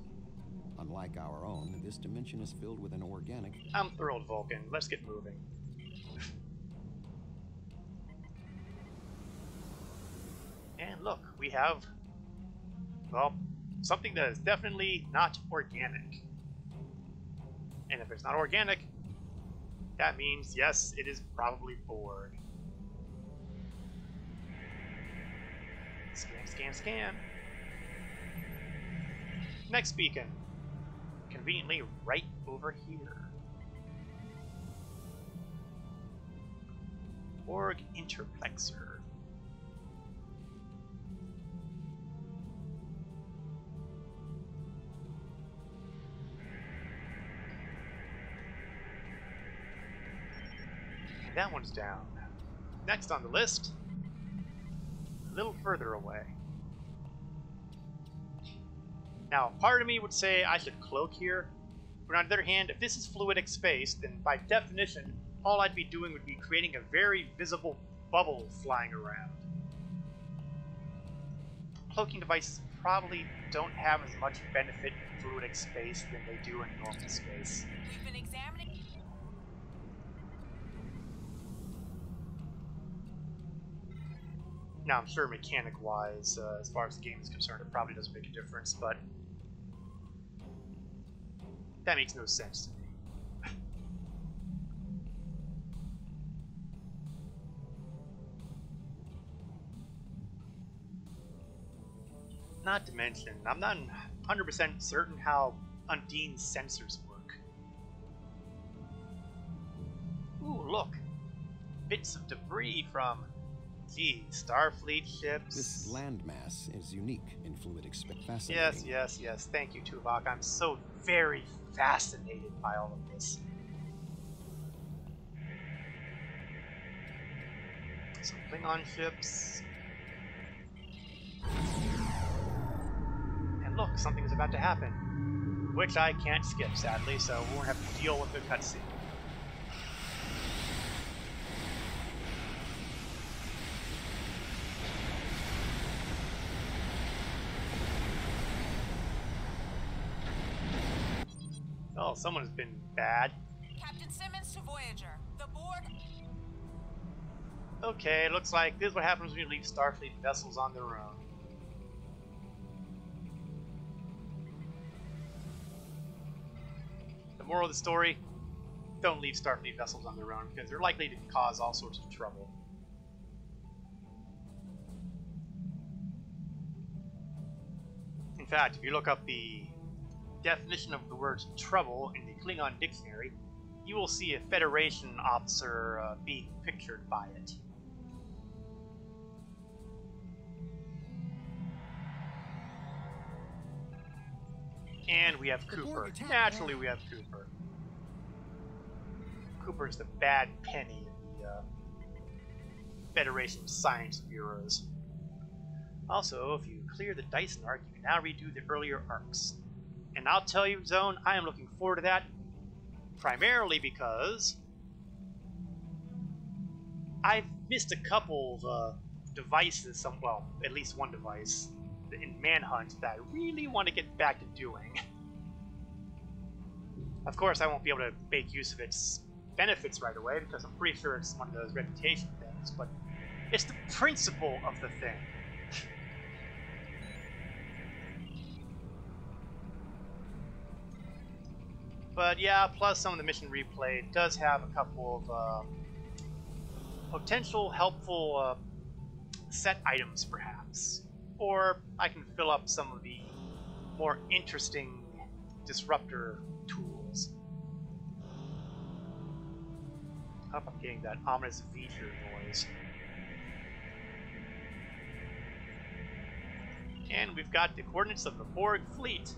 Unlike our own, this dimension is filled with an organic... I'm thrilled, Vulcan. Let's get moving. And look, we have... well, something that is definitely not organic. And if it's not organic, that means, yes, it is probably Borg. Scan, scan, scan. Next beacon. Conveniently right over here. Borg Interplexer. that one's down. Next on the list, a little further away. Now, part of me would say I should cloak here, but on the other hand, if this is fluidic space, then by definition, all I'd be doing would be creating a very visible bubble flying around. Cloaking devices probably don't have as much benefit in fluidic space than they do in normal space. We've been examining. Now, I'm sure mechanic-wise, as far as the game is concerned, it probably doesn't make a difference, but that makes no sense to me. Not to mention, I'm not 100% certain how Undine's sensors work. Ooh, look! Bits of debris from, gee, Starfleet ships. This landmass is unique in fluidic space. Yes, yes, yes. Thank you, Tuvok. I'm so very fascinated by all of this. Some Klingon ships. And look, something is about to happen. Which I can't skip, sadly, so we won't have to deal with the cutscene. Oh, someone has been bad. Captain Simmons to Voyager. The Borg. Okay, looks like this is what happens when you leave Starfleet vessels on their own. The moral of the story, don't leave Starfleet vessels on their own because they're likely to cause all sorts of trouble. In fact, if you look up the definition of the word trouble in the Klingon dictionary, you will see a Federation officer being pictured by it. And we have Cooper. Naturally, we have Cooper. Cooper's the bad penny in the Federation science bureaus. Also, if you clear the Dyson arc, you can now redo the earlier arcs. And I'll tell you, Zone, I am looking forward to that, primarily because I've missed a couple of devices, well, at least one device, in Manhunt that I really want to get back to doing. Of course, I won't be able to make use of its benefits right away, because I'm pretty sure it's one of those reputation things, but it's the principle of the thing. But yeah, plus some of the mission replay does have a couple of potential helpful set items, perhaps. Or I can fill up some of the more interesting disruptor tools. I hope I'm getting that ominous V'ger noise. And we've got the coordinates of the Borg fleet.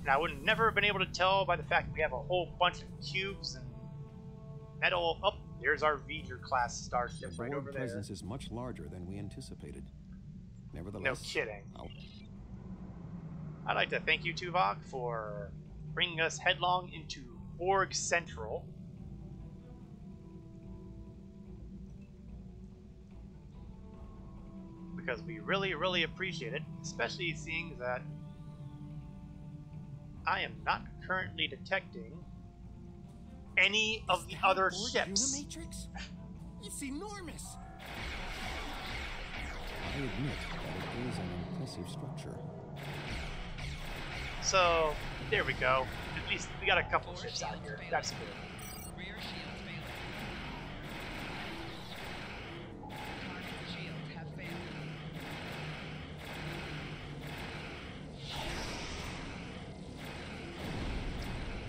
And I would never have been able to tell by the fact that we have a whole bunch of cubes and metal. Oh, there's our V'ger class starship right over there. The presence is much larger than we anticipated. Nevertheless, no kidding. I'd like to thank you, Tuvok, for bringing us headlong into Borg Central. Because we really, really appreciate it, especially seeing that I am not currently detecting any of the other ships. Unimatrix? It's enormous. I admit that it is an impressive structure. So, there we go. At least we got a couple ships out here. That's good. Rear shields failing. Target shields have failed.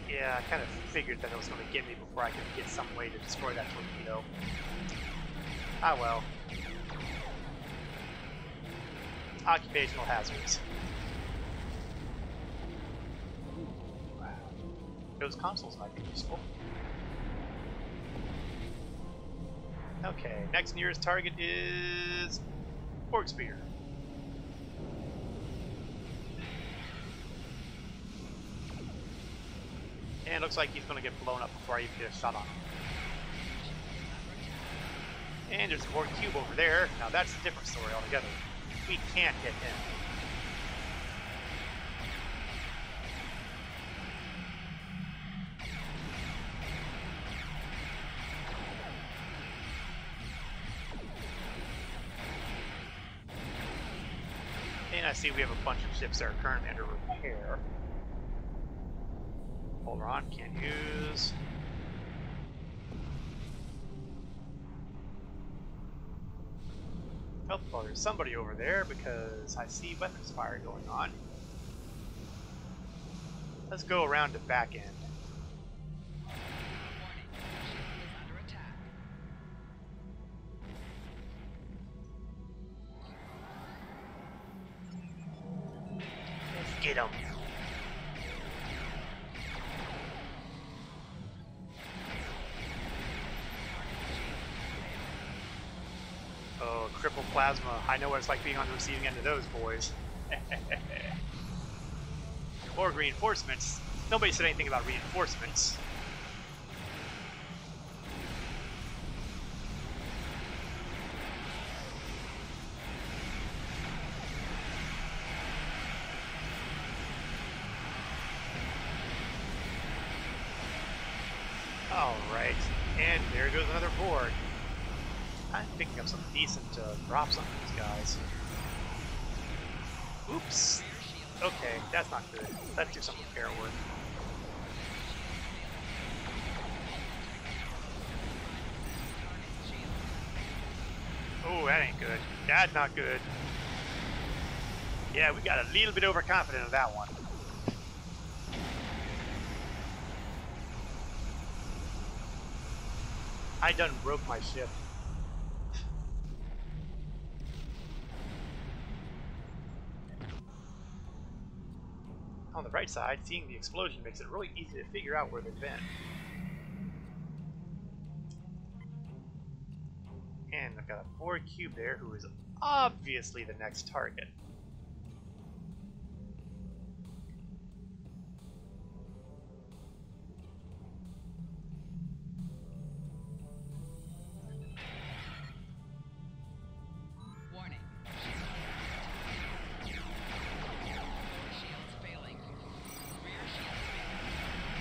Yeah, I kind of figured that it was going to get me before I could get some way to destroy that torpedo. Ah well. Occupational hazards. Wow. Those consoles might be useful. Okay, next nearest target is Orc Spear. And it looks like he's going to get blown up before I even get a shot on him. And there's an Orc Cube over there. Now that's a different story altogether. We can't hit him. And I see we have a bunch of ships that are currently under repair. Hold on, can't use. Oh, well, there's somebody over there because I see weapons fire going on. Let's go around to back end. Let's get him. Oh, crippled plasma. I know what it's like being on the receiving end of those boys. Or reinforcements. Nobody said anything about reinforcements. Alright, and there goes another board. I'm picking up some decent drops on these guys. Oops. Okay, that's not good. Let's do some repair work. Oh, that ain't good. That's not good. Yeah, we got a little bit overconfident of that one. I done broke my ship. On the right side, seeing the explosion makes it really easy to figure out where they've been. And I've got a 4 cube there who is obviously the next target.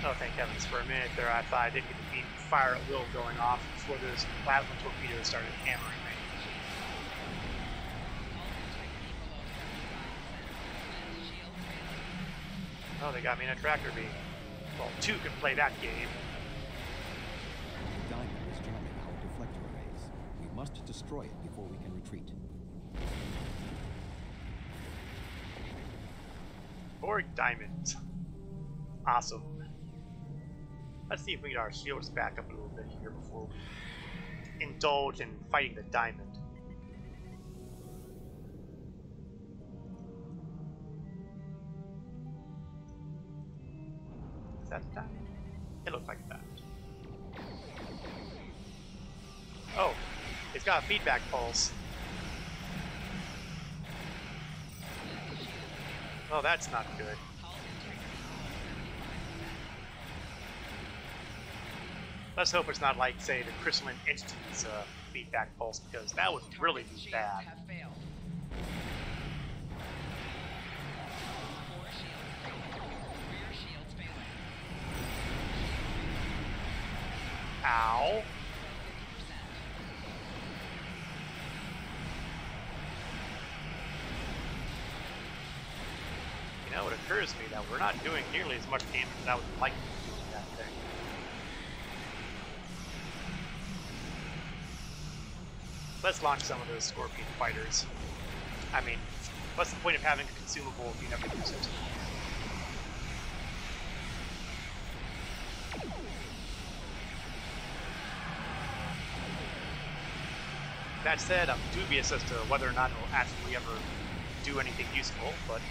Oh, thank heavens. For a minute there, I thought I didn't get the beam fire at will going off before those plasma torpedoes started hammering me. Oh, they got me in a tractor beam. Well, 2 can play that game. The diamond is jamming our deflector arrays. We must destroy it before we can retreat. Or diamonds. Awesome. Let's see if we get our shields back up a little bit here before we indulge in fighting the diamond. Is that the diamond? It looks like a diamond. Oh, it's got a feedback pulse. Oh, that's not good. Let's hope it's not like, say, the crystalline entity's feedback pulse, because that would really be bad. Ow. You know, it occurs to me that we're not doing nearly as much damage as I would like to do with that thing. Let's launch some of those Scorpion fighters. I mean, what's the point of having a consumable if you never use it? That said, I'm dubious as to whether or not it will actually ever do anything useful, but...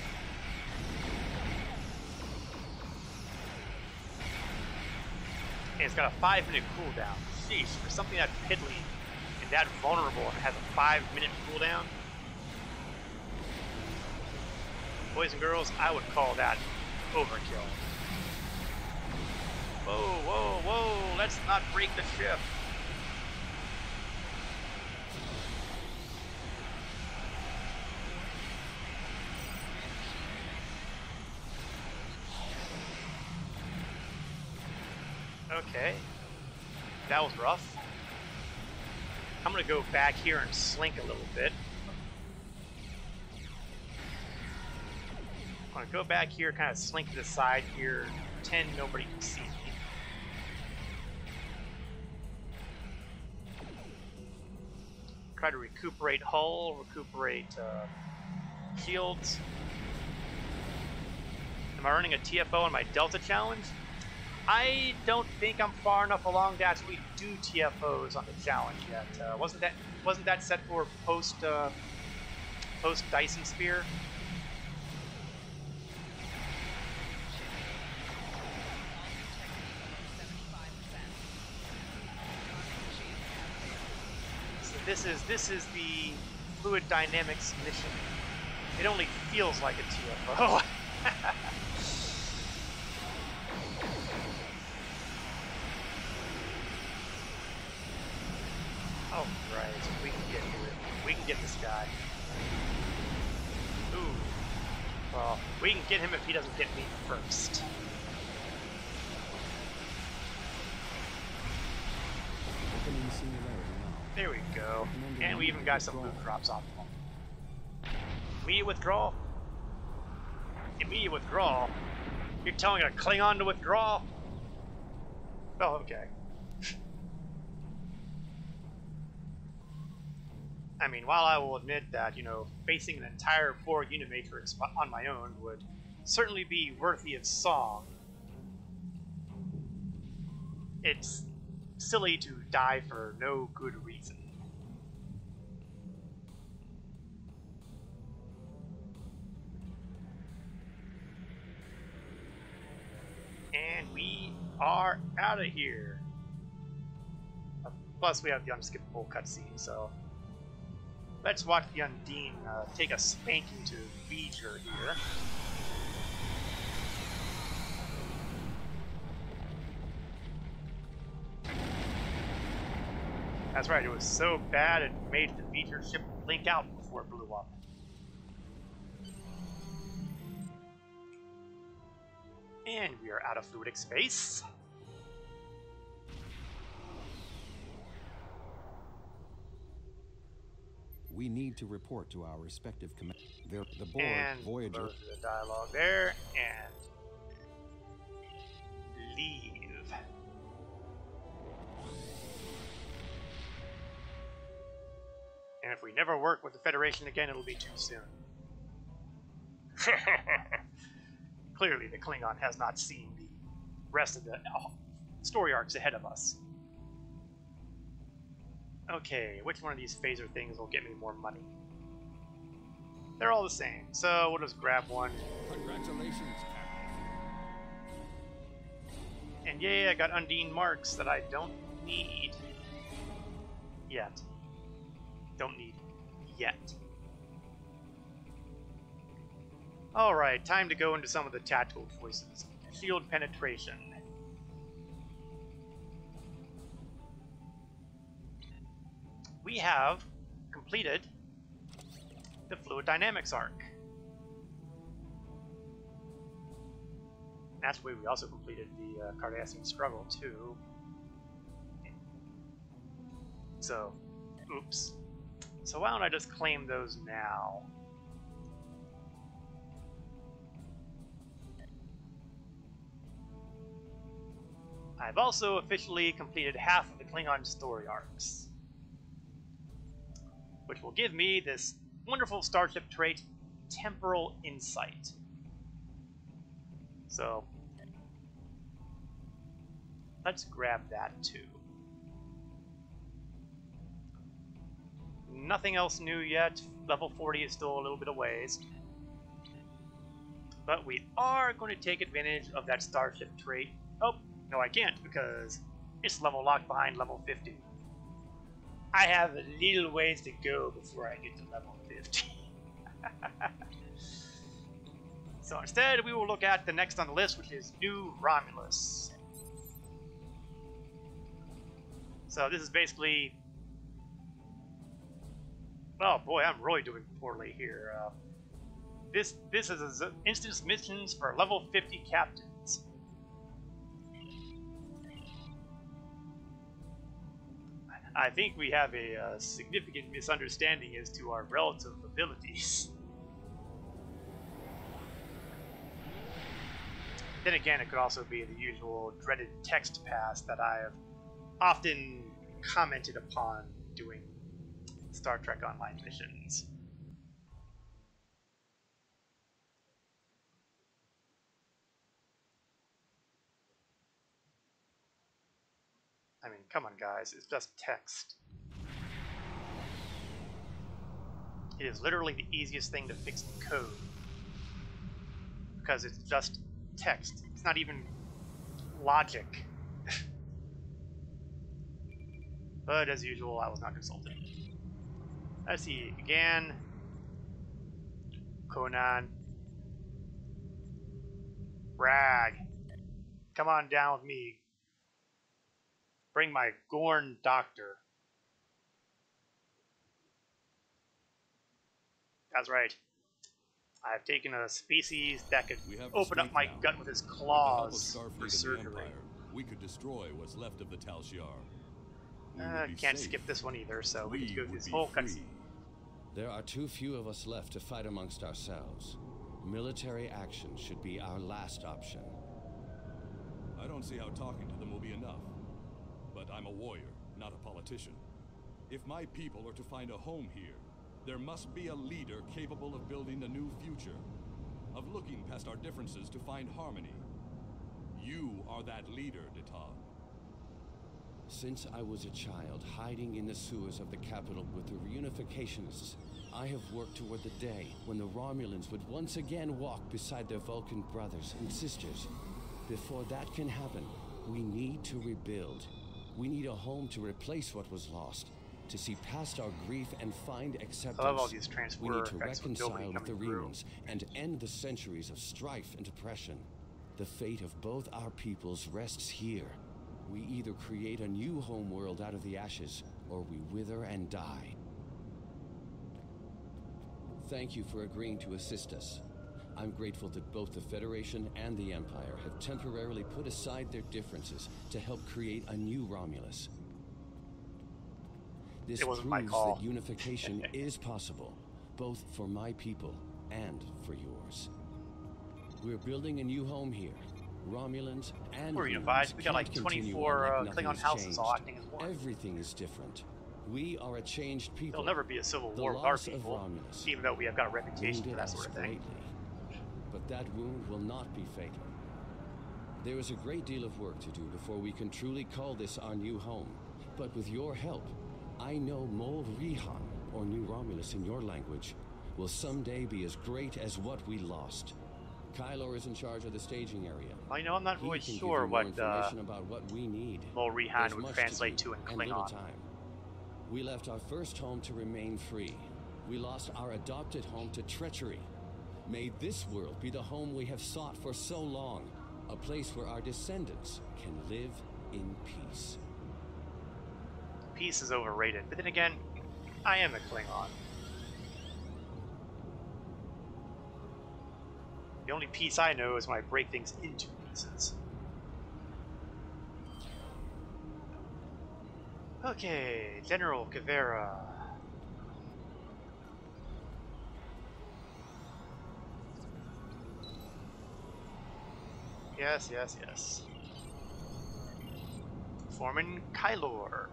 And it's got a 5-minute cooldown. Sheesh, for something that piddly in that vulnerable and has a 5-minute cooldown. Boys and girls, I would call that overkill. Whoa, whoa, whoa, let's not break the ship. Okay, that was rough. I'm gonna go back here and slink a little bit. I'm gonna go back here, kind of slink to the side here, pretend nobody can see me. Try to recuperate hull, recuperate shields. Am I running a TFO on my Delta challenge? I don't think I'm far enough along to actually do TFOs on the challenge yet. Wasn't that set for post Dyson Spear? So this is the fluid dynamics mission. It only feels like a TFO. Oh, right. We can get to it. We can get this guy. Ooh. Well, we can get him if he doesn't get me first. Opening singularity now. There we go. And we even got some loot drops off of him. Immediate withdrawal? Immediate withdrawal? You're telling a Klingon to withdraw? Oh, okay. I mean, while I will admit that, you know, facing an entire Borg Unimatrix on my own would certainly be worthy of song, it's silly to die for no good reason. And we are out of here. Plus, we have the unskippable cutscene, so let's watch the Undine take a spanking to V'ger here. That's right, it was so bad it made the V'ger ship blink out before it blew up. And we are out of fluidic space. We need to report to our respective command. The Borg, And Voyager. close the dialogue there, and leave. And if we never work with the Federation again, it'll be too soon. Clearly, the Klingon has not seen the rest of the story arcs ahead of us. Okay, which one of these phaser things will get me more money? They're all the same, so we'll just grab one. Congratulations, Captain. And yeah, I got Undine marks that I don't need yet. Don't need yet. Alright, time to go into some of the tactical choices. Shield penetration. We have completed the fluid dynamics arc. Naturally, we also completed the Cardassian struggle too. So, oops. So why don't I just claim those now? I've also officially completed half of the Klingon story arcs, which will give me this wonderful starship trait, Temporal Insight. So, let's grab that too. Nothing else new yet. Level 40 is still a little bit of ways. But we are going to take advantage of that starship trait. Oh, no I can't, because it's level locked behind level 50. I have a little ways to go before I get to level 50. So instead, we will look at the next on the list, which is New Romulus. So this is basically... Oh boy, I'm really doing poorly here. This is instance missions for level 50 captains. I think we have a significant misunderstanding as to our relative abilities. Then again, it could also be the usual dreaded text pass that I have often commented upon doing Star Trek Online missions. I mean, come on guys, it's just text. It is literally the easiest thing to fix in code. Because it's just text. It's not even logic. But as usual, I was not consulted. Let's see, again. Conan. Rag. Come on down with me. Bring my Gorn doctor. That's right. I have taken a species that could open up my gut with his claws for surgery. We could destroy what's left of the Tal Shiar. Can't skip this one either, so we can go through this whole cutscene. There are too few of us left to fight amongst ourselves. Military action should be our last option. I don't see how talking to them will be enough. But I'm a warrior, not a politician. If my people are to find a home here, there must be a leader capable of building a new future, of looking past our differences to find harmony. You are that leader, Detal. Since I was a child, hiding in the sewers of the capital with the reunificationists, I have worked toward the day when the Romulans would once again walk beside their Vulcan brothers and sisters. Before that can happen, we need to rebuild. We need a home to replace what was lost, to see past our grief and find acceptance. I love all these transfer we need to effects with reconcile nobody with the coming through. Remans and end the centuries of strife and oppression. The fate of both our peoples rests here. We either create a new homeworld out of the ashes, or we wither and die. Thank you for agreeing to assist us. I'm grateful that both the Federation and the Empire have temporarily put aside their differences to help create a new Romulus. This proves that unification is possible, both for my people and for yours. We're building a new home here. Romulans and we're unified. We got like 24 Klingon houses all acting as one. Everything is different. We are a changed people. There'll never be a civil war with our people, even though we have got a reputation for that sort of thing. But that wound will not be fatal. There is a great deal of work to do before we can truly call this our new home. But with your help, I know Mol Rihan, or New Romulus in your language, will someday be as great as what we lost. Kylor is in charge of the staging area. I know I'm not really sure what about what we need. Mol Rihan would translate to in Klingon. We left our first home to remain free. We lost our adopted home to treachery. May this world be the home we have sought for so long, a place where our descendants can live in peace. Peace is overrated, but then again, I am a Klingon. The only peace I know is when I break things into pieces. Okay, General Kavera. Yes, yes, yes. Foreman Kylor.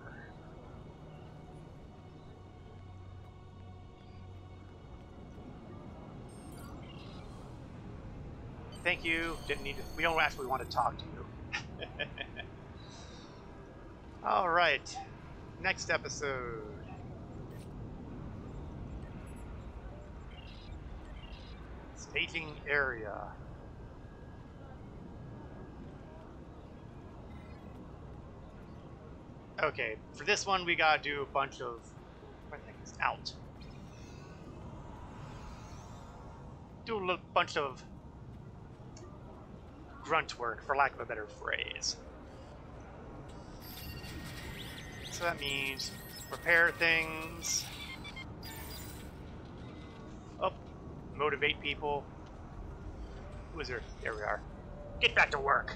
Thank you. Didn't need to. We don't actually want to talk to you. All right. Next episode. Staging area. Okay, for this one we gotta do a bunch of... I think it's out. Do a little bunch of grunt work, for lack of a better phrase. So that means repair things. Oh, motivate people. Who is there? There we are. Get back to work.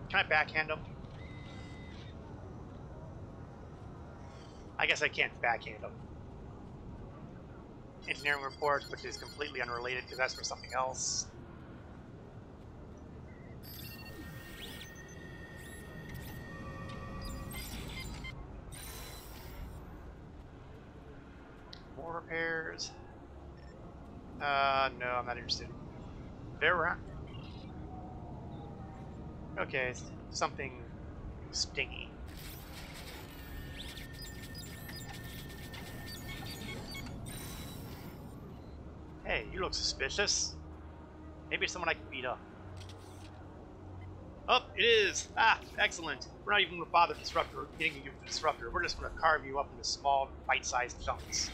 Can I backhand them? I guess I can't backhand them. Engineering report, which is completely unrelated because that's for something else. More repairs. No, I'm not interested. There we're at. Okay, something stingy. Hey, you look suspicious. Maybe it's someone I can beat up. Oh, it is! Ah, excellent. We're not even going to bother getting you the disruptor. We're just going to carve you up into small, bite-sized chunks.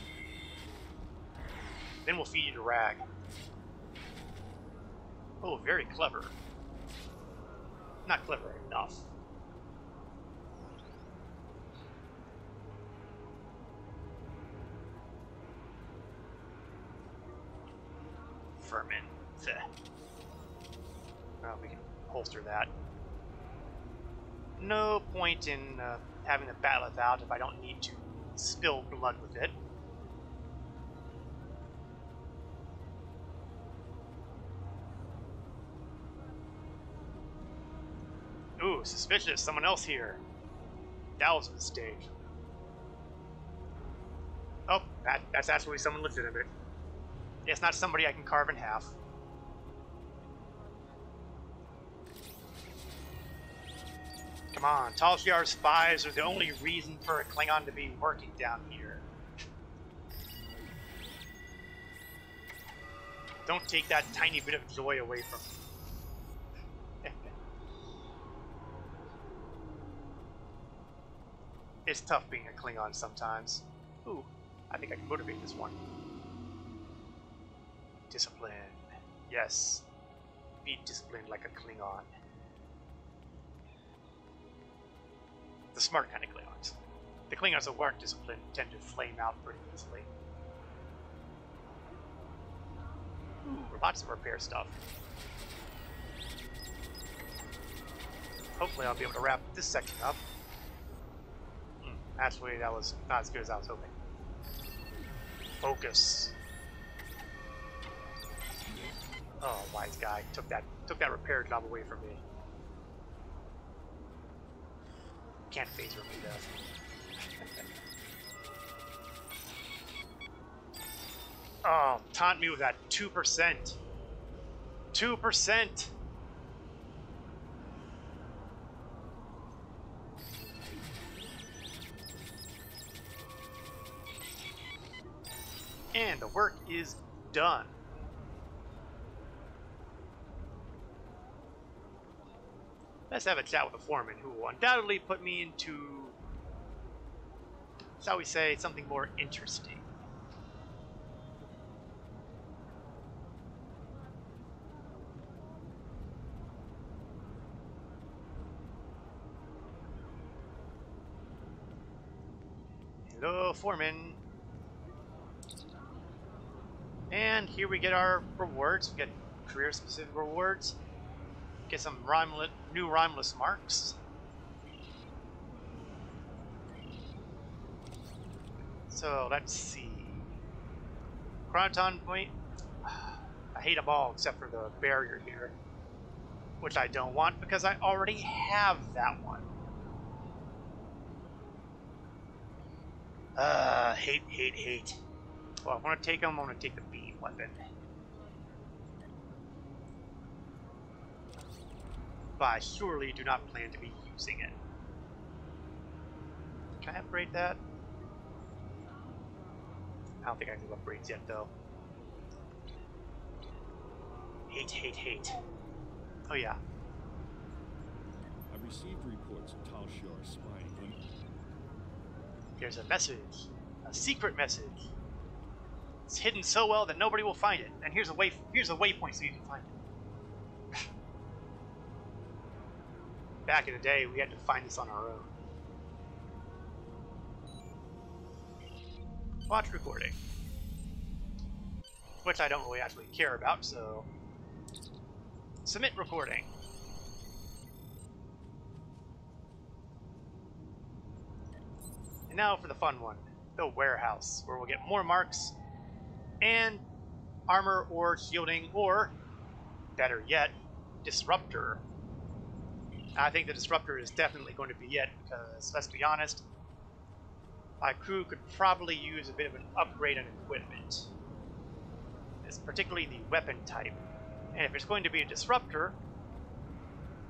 Then we'll feed you to Rag. Oh, very clever. Not clever enough. Vermin. Well, we can holster that. No point in having the battle out if I don't need to spill blood with it. Ooh, suspicious. Someone else here. That was a mistake. Oh, that's actually someone legitimate. It's not somebody I can carve in half. Come on, Tal Shiar's spies are the only reason for a Klingon to be working down here. Don't take that tiny bit of joy away from me. It's tough being a Klingon sometimes. Ooh, I think I can motivate this one. Discipline. Yes. Be disciplined like a Klingon. The smart kind of Klingons. The Klingons that weren't disciplined tend to flame out pretty easily. Ooh, lots of repair stuff. Hopefully I'll be able to wrap this section up. Actually, that was not as good as I was hoping. Focus. Oh, wise guy took that repair job away from me. Can't phaser me though. Oh, taunt me with that 2%. 2%. And the work is done. Let's have a chat with the foreman, who will undoubtedly put me into, shall we say, something more interesting. Hello, foreman. And here we get our rewards. We get career-specific rewards. Get some new rhymeless marks. So let's see. Chronoton point. I hate them all except for the barrier here, which I don't want because I already have that one. Hate. Well, I want to take them. I want to take the beam weapon. But I surely do not plan to be using it. Can I upgrade that? I don't think I can do upgrades yet, though. Hate. Oh, yeah. I've received reports of Tal Shiar spying on... There's a message. A secret message. It's hidden so well that nobody will find it. And here's a waypoint so you can find it. Back in the day, we had to find this on our own. Watch recording. Which I don't really actually care about, so... Submit recording. And now for the fun one. The warehouse, where we'll get more marks and armor or shielding, or, better yet, disruptor. I think the disruptor is definitely going to be it, because, let's be honest, my crew could probably use a bit of an upgrade on equipment. It's particularly the weapon type. And if it's going to be a disruptor,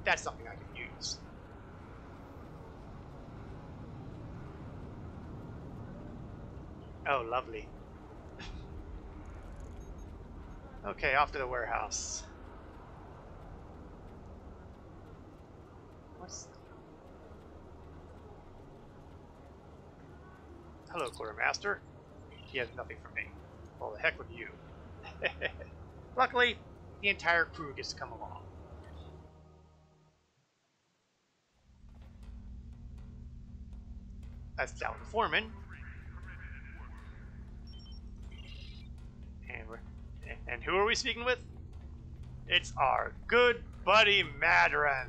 that's something I can use. Oh, lovely. Okay, off to the warehouse. What's... Hello, Quartermaster. He has nothing for me. Well, the heck with you. Luckily, the entire crew gets to come along. That's down the foreman. And who are we speaking with? It's our good buddy Madron.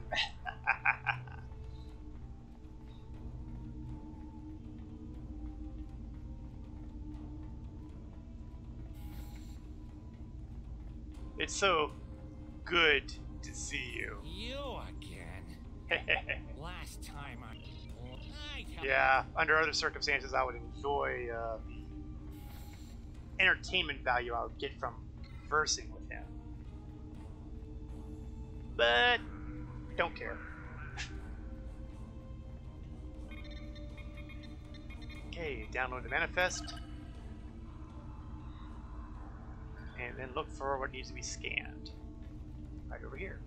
It's so good to see you. You again? Last time I yeah, under other circumstances, I would enjoy the entertainment value I would get from conversing with him. But don't care. Okay, download the manifest. And then look for what needs to be scanned. Right over here.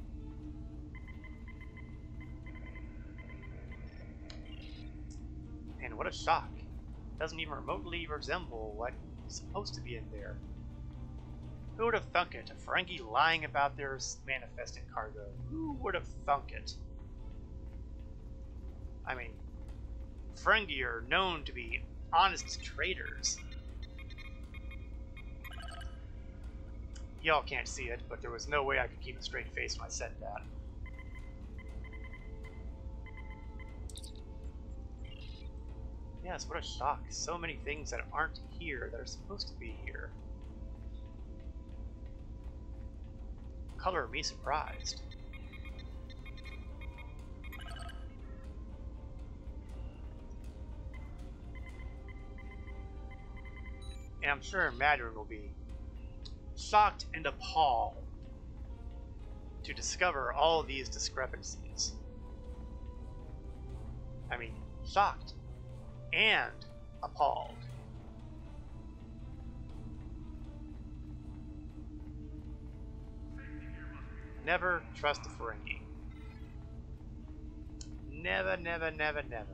And what a shock. Doesn't even remotely resemble what is supposed to be in there. Who would have thunk it? A Ferengi lying about their manifesting cargo. Who would have thunk it? I mean, Ferengi are known to be honest traders. Y'all can't see it, but there was no way I could keep a straight face when I said that. Yes, what a shock. So many things that aren't here that are supposed to be here. Color me surprised. And I'm sure Madron will be shocked and appalled to discover all these discrepancies. I mean, shocked and appalled. Never trust a Ferengi. Never, never, never, never.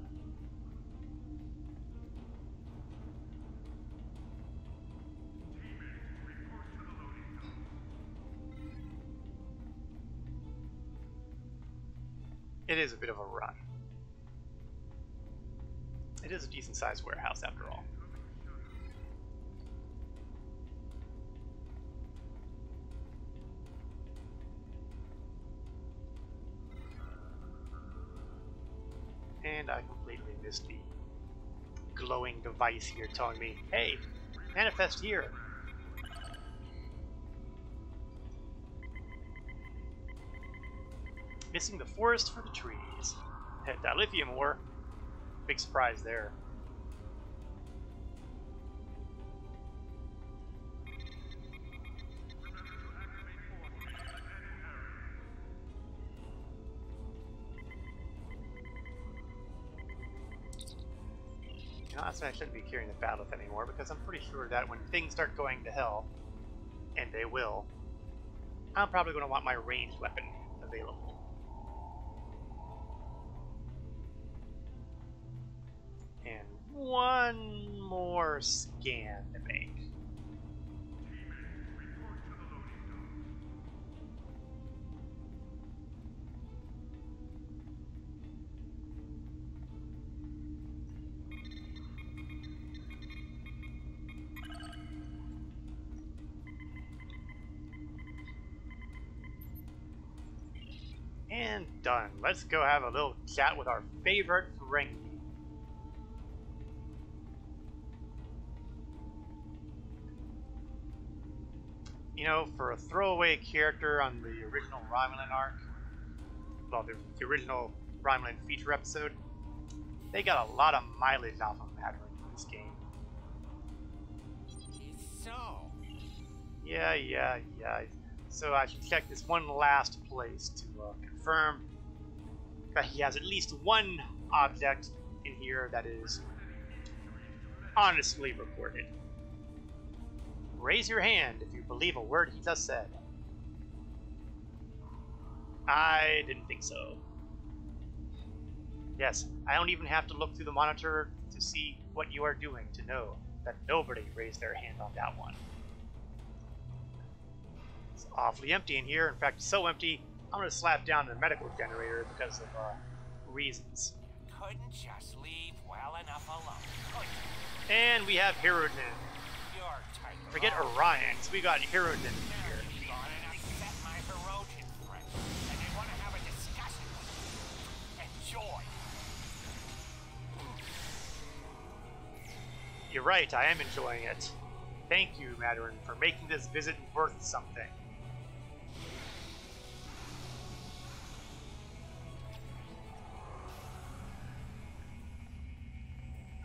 It is a bit of a run. It is a decent-sized warehouse, after all. And I completely missed the glowing device here telling me, hey, manifest here. Missing the forest for the trees. Dilithium ore. Big surprise there. Honestly, I shouldn't be carrying the bat'leth anymore because I'm pretty sure that when things start going to hell, and they will, I'm probably going to want my ranged weapon available. And one more scan to make. And done. Let's go have a little chat with our favorite Ferengi. You know, for a throwaway character on the original Romulan arc, well, the original Romulan feature episode, they got a lot of mileage off of Madeline in this game. So, Yeah. So I should check this one last place to confirm that he has at least one object in here that is honestly recorded. Raise your hand if you believe a word he just said. I didn't think so. Yes, I don't even have to look through the monitor to see what you are doing to know that nobody raised their hand on that one. It's awfully empty in here. In fact, so empty, I'm going to slap down the medical generator because of reasons. couldn't just leave well enough alone, could you? And we have Hirunden. Your type. Forget Orion, so we got Hirunden Now here. you've gone and upset my Herodian friend, and they want to have a discussion with you. Enjoy. You're right, I am enjoying it. Thank you, Madeline, for making this visit worth something.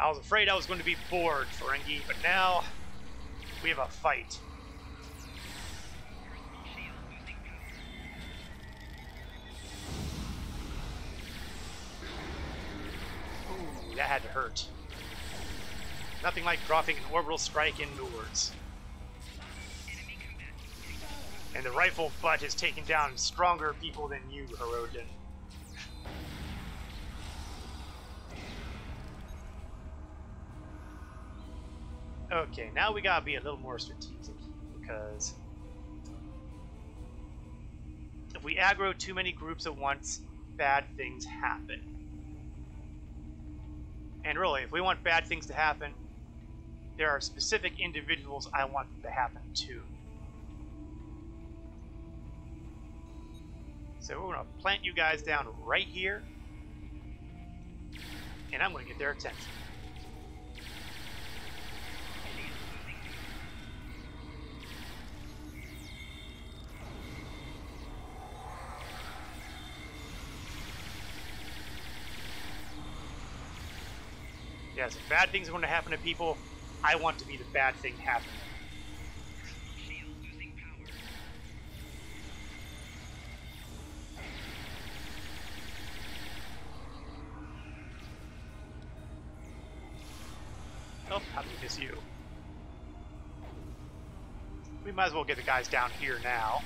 I was afraid I was going to be bored, Ferengi, but now we have a fight. Ooh, that had to hurt. Nothing like dropping an orbital strike indoors. And the rifle butt has taken down stronger people than you, Herodian. Okay, now we gotta be a little more strategic, because if we aggro too many groups at once, bad things happen. And really, if we want bad things to happen, there are specific individuals I want them to happen to. So we're gonna plant you guys down right here, and I'm gonna get their attention. Yes, if bad things are going to happen to people, I want to be the bad thing happening. Oh, how did we miss you? We might as well get the guys down here now.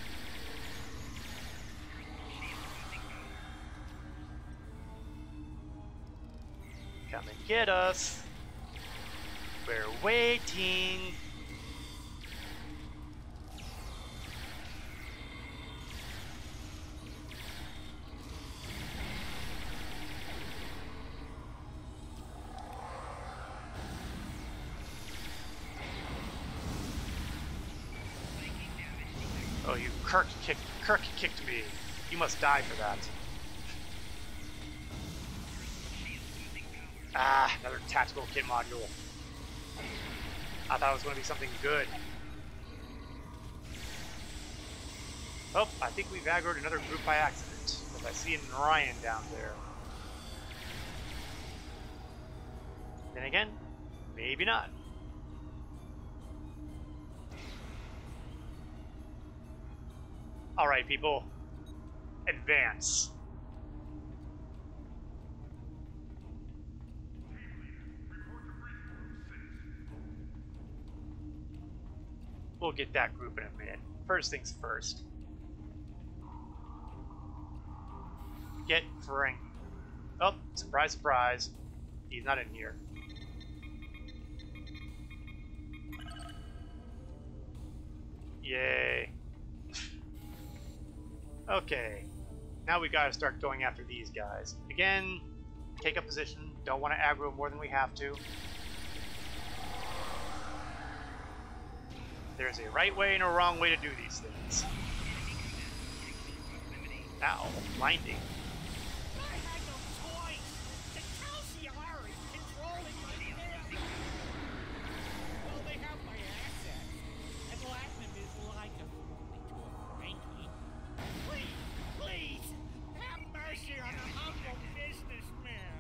Come and get us. We're waiting. Oh, you Kirk kicked me. You must die for that. Ah, another tactical kit module. I thought it was going to be something good. Oh, I think we've aggroed another group by accident, because I see an Orion down there. Then again, maybe not. Alright, people. Advance. We'll get that group in a minute. First things first. Get Frank. Oh, surprise, surprise. He's not in here. Yay. Okay. Now we gotta start going after these guys. Again, take a position. Don't want to aggro more than we have to. There's a right way and a wrong way to do these things. Ow, blinding. I had no choice. The Calciar is controlling my family. Well, they have my assets, and Latinum is like a Frankie. Please, have mercy on a humble businessman.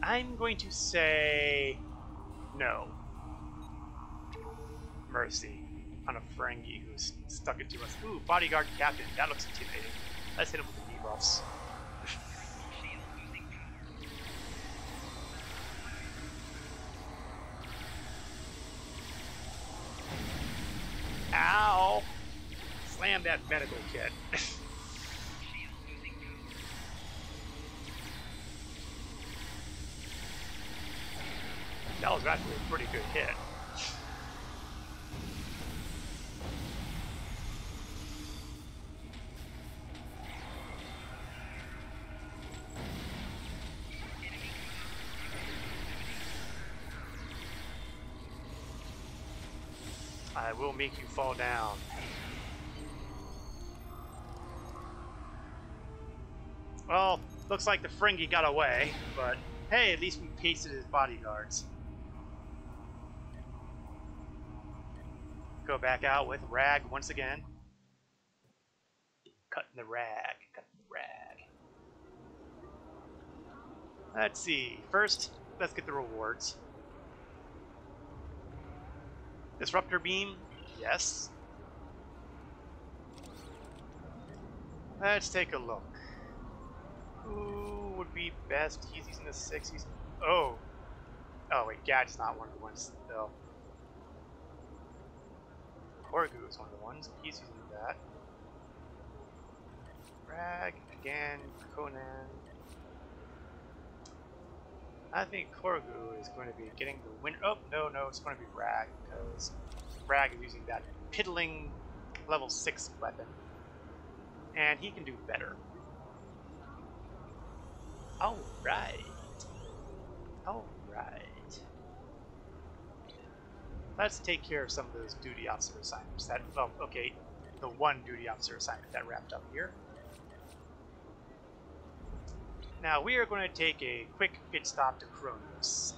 I'm going to say no. Mercy on a Ferengi who's stuck it to us. Ooh, bodyguard captain. That looks intimidating. Let's hit him with the debuffs. Ow! Slam that medical kit. That was actually a pretty good hit. I will make you fall down. Well, looks like the Ferengi got away, but hey, at least we pasted his bodyguards. Go back out with Rag once again. Cutting the rag, cutting the rag. Let's see. First, let's get the rewards. Disruptor beam, yes. Let's take a look. Who would be best? He's using the 6. Oh wait, Gad's not one of the ones though. Korgu is one of the ones. He's using that. Rag again. Conan. I think Korgu is going to be getting the win. Oh, no, it's going to be Rag, because Rag is using that piddling level 6 weapon. And he can do better. Alright. Alright. Let's take care of some of those duty officer assignments. Oh, okay. The one duty officer assignment that wrapped up here. Now we are going to take a quick pit stop to Kronos.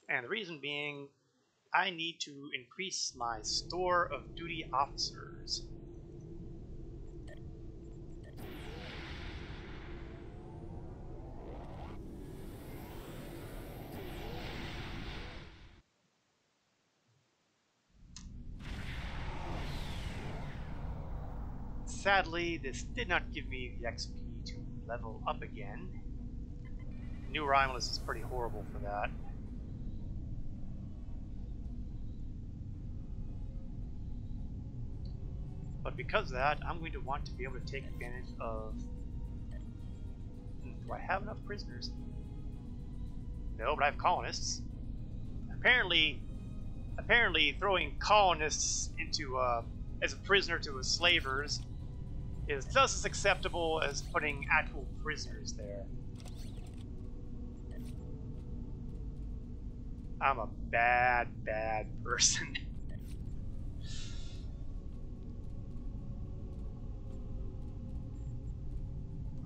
And the reason being, I need to increase my store of duty officers. Sadly, this did not give me the XP to level up again. New Romulus is pretty horrible for that. But because of that, I'm going to want to be able to take advantage of... Do I have enough prisoners? No, but I have colonists. Apparently throwing colonists into as a prisoner to a slavers is just as acceptable as putting actual prisoners there. I'm a bad person.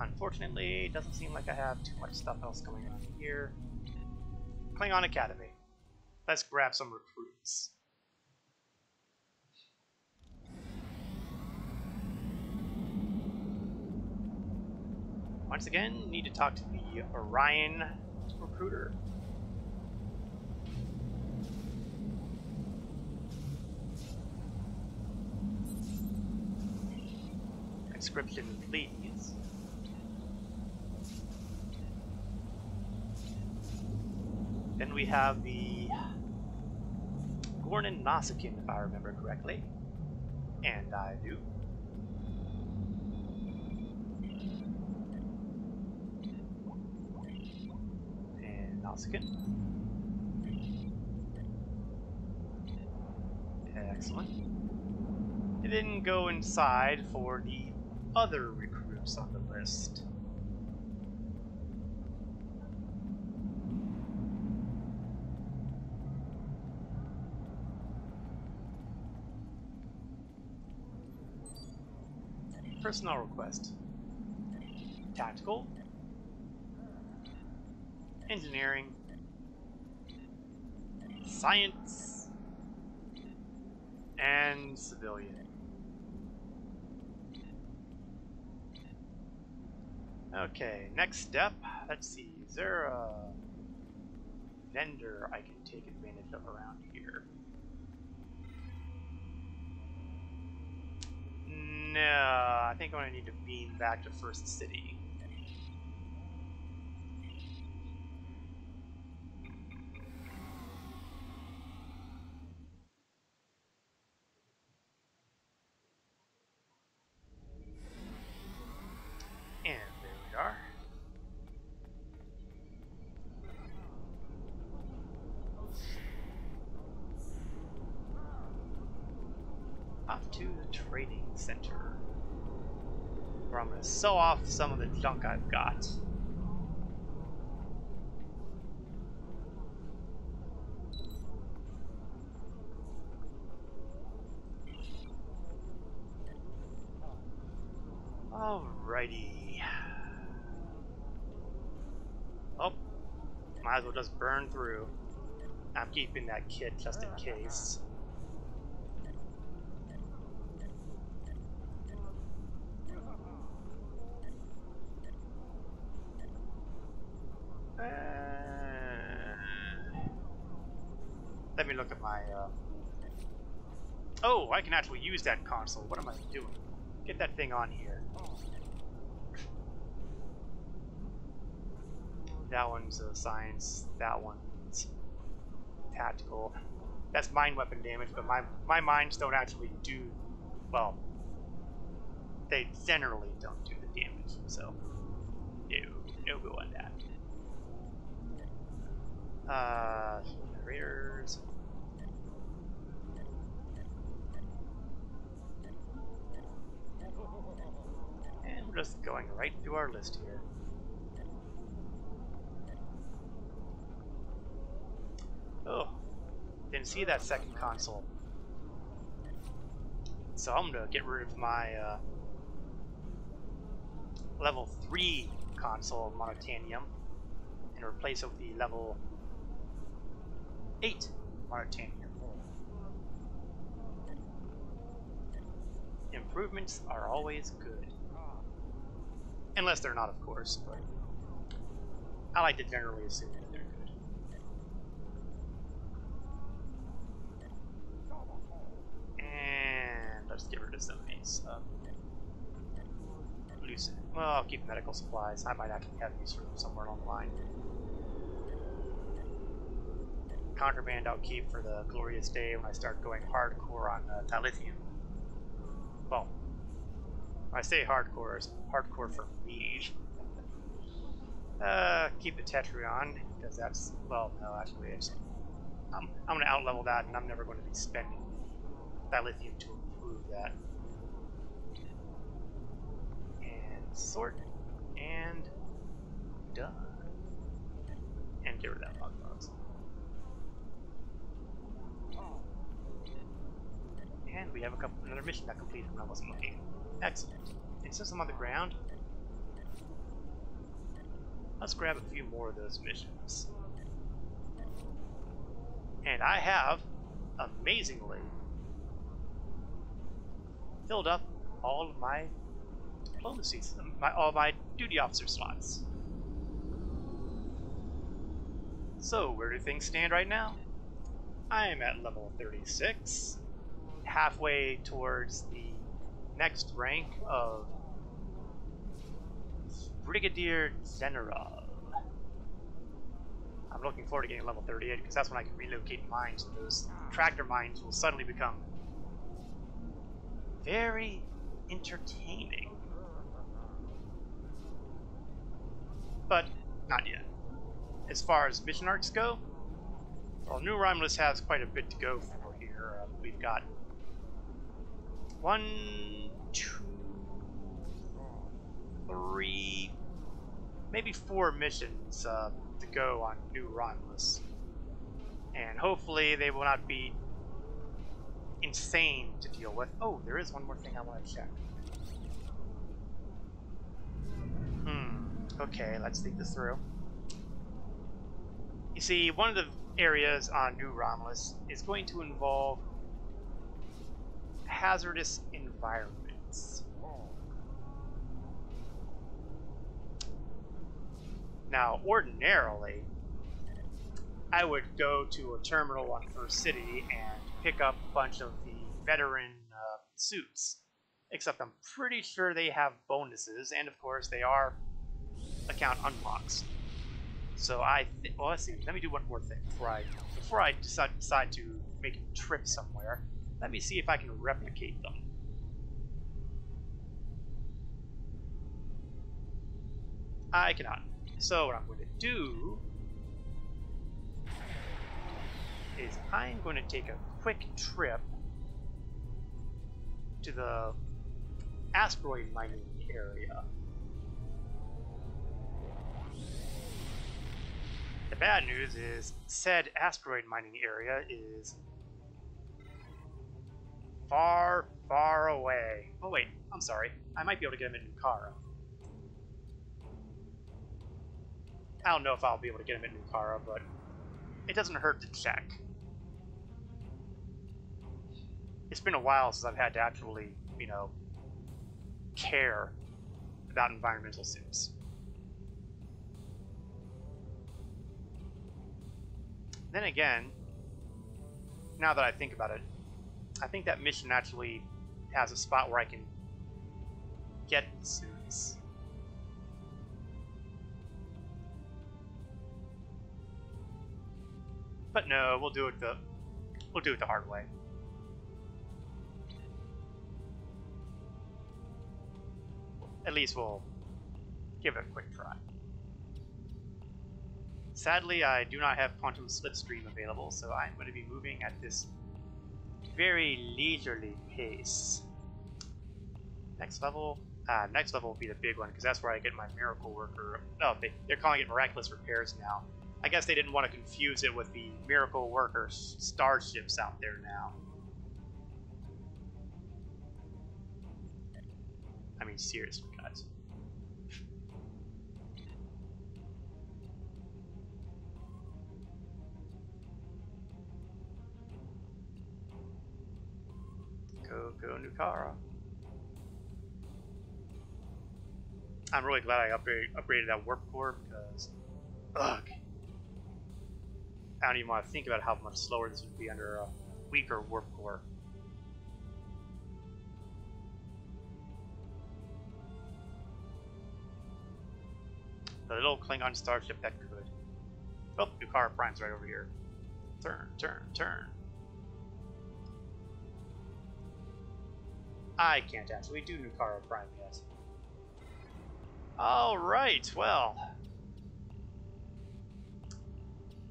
Unfortunately, it doesn't seem like I have too much stuff else going on here. Klingon Academy. Let's grab some recruits. Once again, need to talk to the Orion recruiter. Conscription, please. Then we have the Gornan Nasakin, if I remember correctly. And I do. Corsican. Excellent. And then go inside for the other recruits on the list. Personnel request. Tactical. Engineering. Science. And civilian. Okay, next step. Let's see. Is there a vendor I can take advantage of around here? No, I think I'm gonna need to beam back to First City. And there we are. Off to the trading center, where I'm going to sell off some of the junk I've got. Alrighty. Oh, might as well just burn through. I'm keeping that kit just in case. Let me look at my, Oh, I can actually use that console. What am I doing? Get that thing on here. That one's science. That one's tactical. That's mine weapon damage, but my mines don't actually do... Well, they generally don't do the damage, so... No go on that. Generators. And we're just going right through our list here. Oh, didn't see that second console. So I'm gonna get rid of my level 3 console of monotanium and replace it with the level 8 monotanium. Improvements are always good. Unless they're not, of course, but I like to generally assume that they're good. And let's get rid of some of these. Loosen. Well, I'll keep medical supplies. I might actually have use for them somewhere along the line. Contraband I'll keep for the glorious day when I start going hardcore on dilithium. Well, when I say hardcore, it's hardcore for me. Keep the Tetrion, because that's, well, no, actually, it's, I'm going to outlevel that, and I'm never going to be spending dilithium to improve that. And sort, and done. And get rid of that bug bugs. And we have another mission that completed when I wasn't looking. Excellent. And since I'm on the ground, let's grab a few more of those missions. And I have, amazingly, filled up all of my diplomacy, all my duty officer slots. So, where do things stand right now? I am at level 36, halfway towards the next rank of Brigadier General. I'm looking forward to getting level 38 because that's when I can relocate mines, and those tractor mines will suddenly become very entertaining. But not yet. as far as mission arcs go, well, New Romulus has quite a bit to go for here. We've got 1, 2, 3, maybe 4 missions to go on New Romulus. And hopefully they will not be insane to deal with. Oh, there is one more thing I want to check. Okay, let's think this through. You see, one of the areas on New Romulus is going to involve hazardous environments. Now, ordinarily, I would go to a terminal on First City and pick up a bunch of the veteran suits. Except I'm pretty sure they have bonuses, and of course they are account unlocks. So well, let's see. Let me do one more thing before I decide to make a trip somewhere. Let me see if I can replicate them. I cannot. So what I'm going to do is I'm going to take a quick trip to the asteroid mining area. The bad news is said asteroid mining area is far, far away. Oh wait, I'm sorry. I might be able to get him in Nukara. I don't know if I'll be able to get him in Nukara, but it doesn't hurt to check. It's been a while since I've had to actually, you know, care about environmental suits. Then again, now that I think about it, I think that mission actually has a spot where I can get the suits. But no, we'll do it the hard way. At least we'll give it a quick try. Sadly, I do not have Quantum Slipstream available, so I'm going to be moving at this very leisurely pace. Next level will be the big one, because that's where I get my Miracle Worker. Oh, they're calling it Miraculous Repairs now. I guess they didn't want to confuse it with the Miracle Worker starships out there now. I mean, seriously, guys. Go Nukara. I'm really glad I upgraded that warp core because, ugh, I don't even want to think about how much slower this would be under a weaker warp core. The little Klingon starship that could. Oh, Nukara Prime's right over here. Turn, turn, turn. I can't actually do Nukara Prime yet. Alright, well.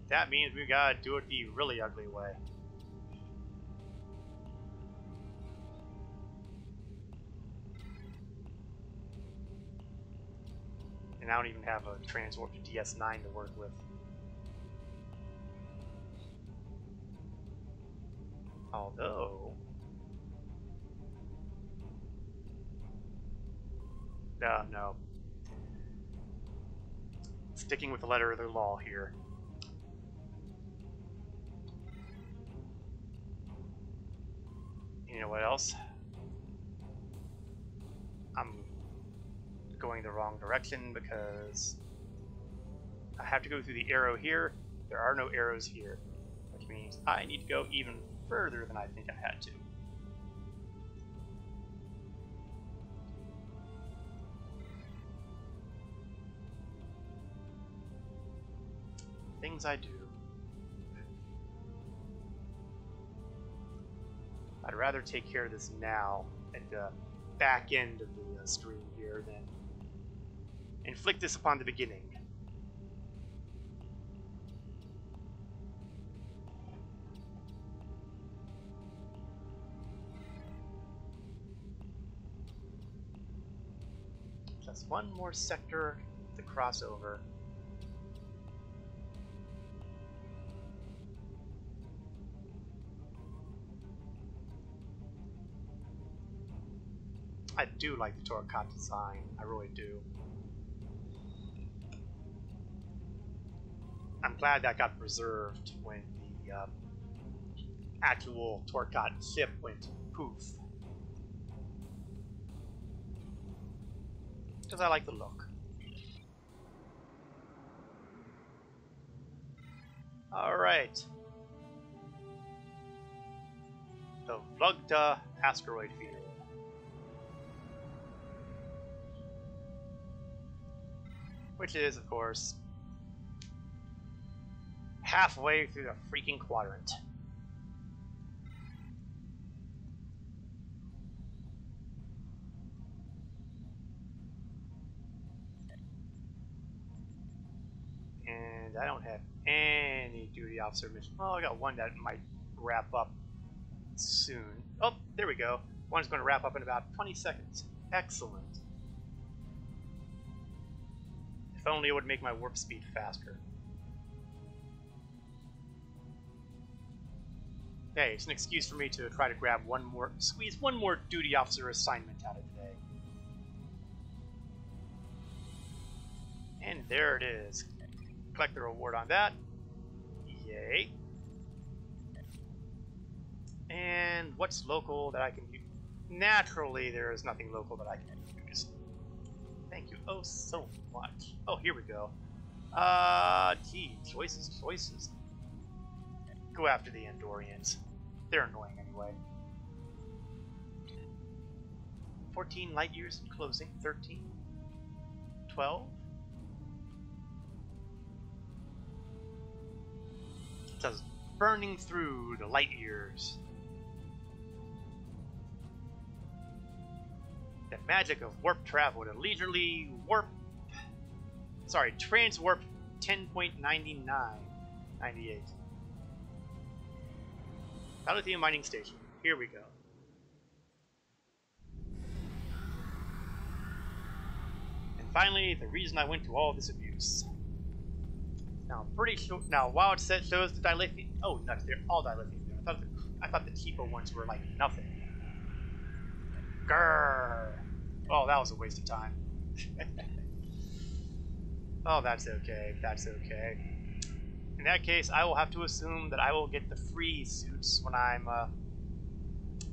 That means we gotta do it the really ugly way. And I don't even have a transwarp to DS9 to work with. Although... no. Sticking with the letter of the law here. You know what else? I'm going the wrong direction because I have to go through the arrow here. There are no arrows here, which means I need to go even further than I think I had to. Things I do. I'd rather take care of this now at the back end of the stream here than inflict this upon the beginning. That's one more sector to cross over. I do like the Torcott design. I really do. I'm glad that got preserved when the actual Torcott ship went poof. Because I like the look. Alright. The Vlugta asteroid field. Which is, of course, halfway through the freaking quadrant. And I don't have any duty officer mission. Well, I got one that might wrap up soon. Oh, there we go. One's going to wrap up in about 20 seconds. Excellent. If only it would make my warp speed faster. Hey, it's an excuse for me to try to grab one more, squeeze one more duty officer assignment out of today. And there it is. Collect the reward on that. Yay. And what's local that I can use? Naturally, there is nothing local that I can use. Thank you oh so much. Oh, here we go. Gee, choices. Go after the Andorians. They're annoying anyway. 14 light years in closing. 13. 12. It says burning through the light years. The magic of warp travel at a leisurely warp. Sorry, transwarp 10.9998. Lithium mining station. Here we go. And finally, the reason I went to all this abuse. Now, I'm pretty sure. Now, while it shows the dilithium. Oh, nuts! They're all dilithium there. I thought the cheaper ones were like nothing. Grrr. Oh, that was a waste of time. Oh, that's okay. That's okay. In that case, I will have to assume that I will get the free suits when I'm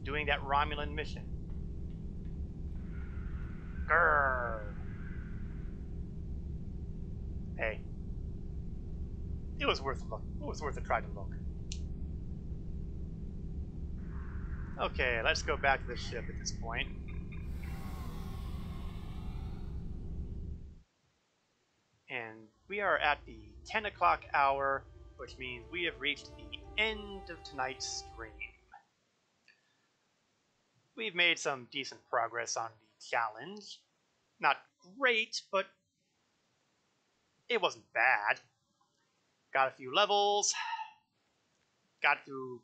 doing that Romulan mission. Grrr. Hey. It was worth a look. It was worth a try to look. Okay, let's go back to the ship at this point. And we are at the 10 o'clock hour, which means we have reached the end of tonight's stream. We've made some decent progress on the challenge. Not great, but it wasn't bad. Got a few levels. Got through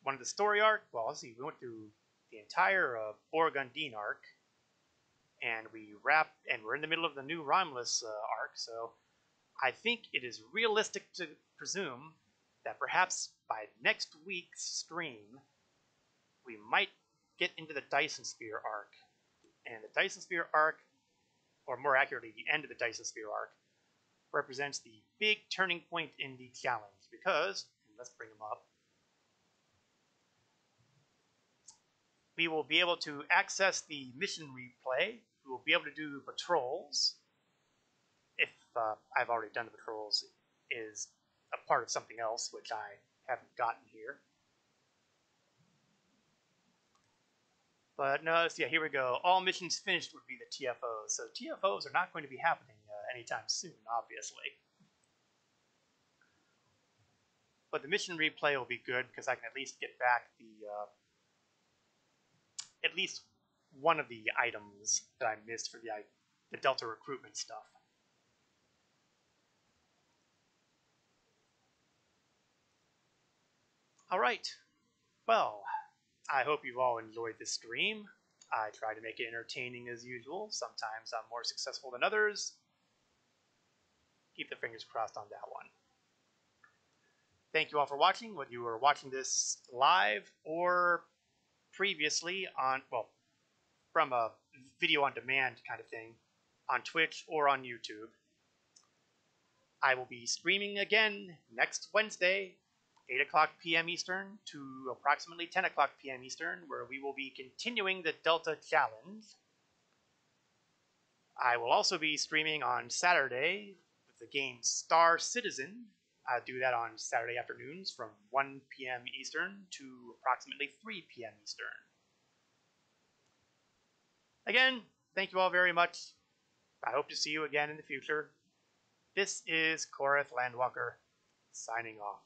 one of the story arc. Well, let's see. We went through the entire Borgundine arc. And we wrapped, and we're in the middle of the new Romulus arc, so I think it is realistic to presume that perhaps by next week's stream, we might get into the Dyson Sphere arc. And the Dyson Sphere arc, or more accurately, the end of the Dyson Sphere arc, represents the big turning point in the challenge, because, and let's bring them up, we will be able to access the mission replay. We will be able to do patrols. If I've already done the patrols, is a part of something else, which I haven't gotten here. But no, yeah, here we go. All missions finished would be the TFOs. So TFOs are not going to be happening anytime soon, obviously. But the mission replay will be good, because I can at least get back the at least one of the items that I missed for the Delta recruitment stuff. Alright, well, I hope you've all enjoyed this stream. I try to make it entertaining as usual. Sometimes I'm more successful than others. Keep the fingers crossed on that one. Thank you all for watching, whether you were watching this live or previously on, well, from a video on demand kind of thing on Twitch or on YouTube. I will be streaming again next Wednesday, 8 o'clock p.m. Eastern to approximately 10 o'clock p.m. Eastern, where we will be continuing the Delta Challenge. I will also be streaming on Saturday with the game Star Citizen. I do that on Saturday afternoons from 1 p.m. Eastern to approximately 3 p.m. Eastern. Again, thank you all very much. I hope to see you again in the future. This is Korath Landwalker, signing off.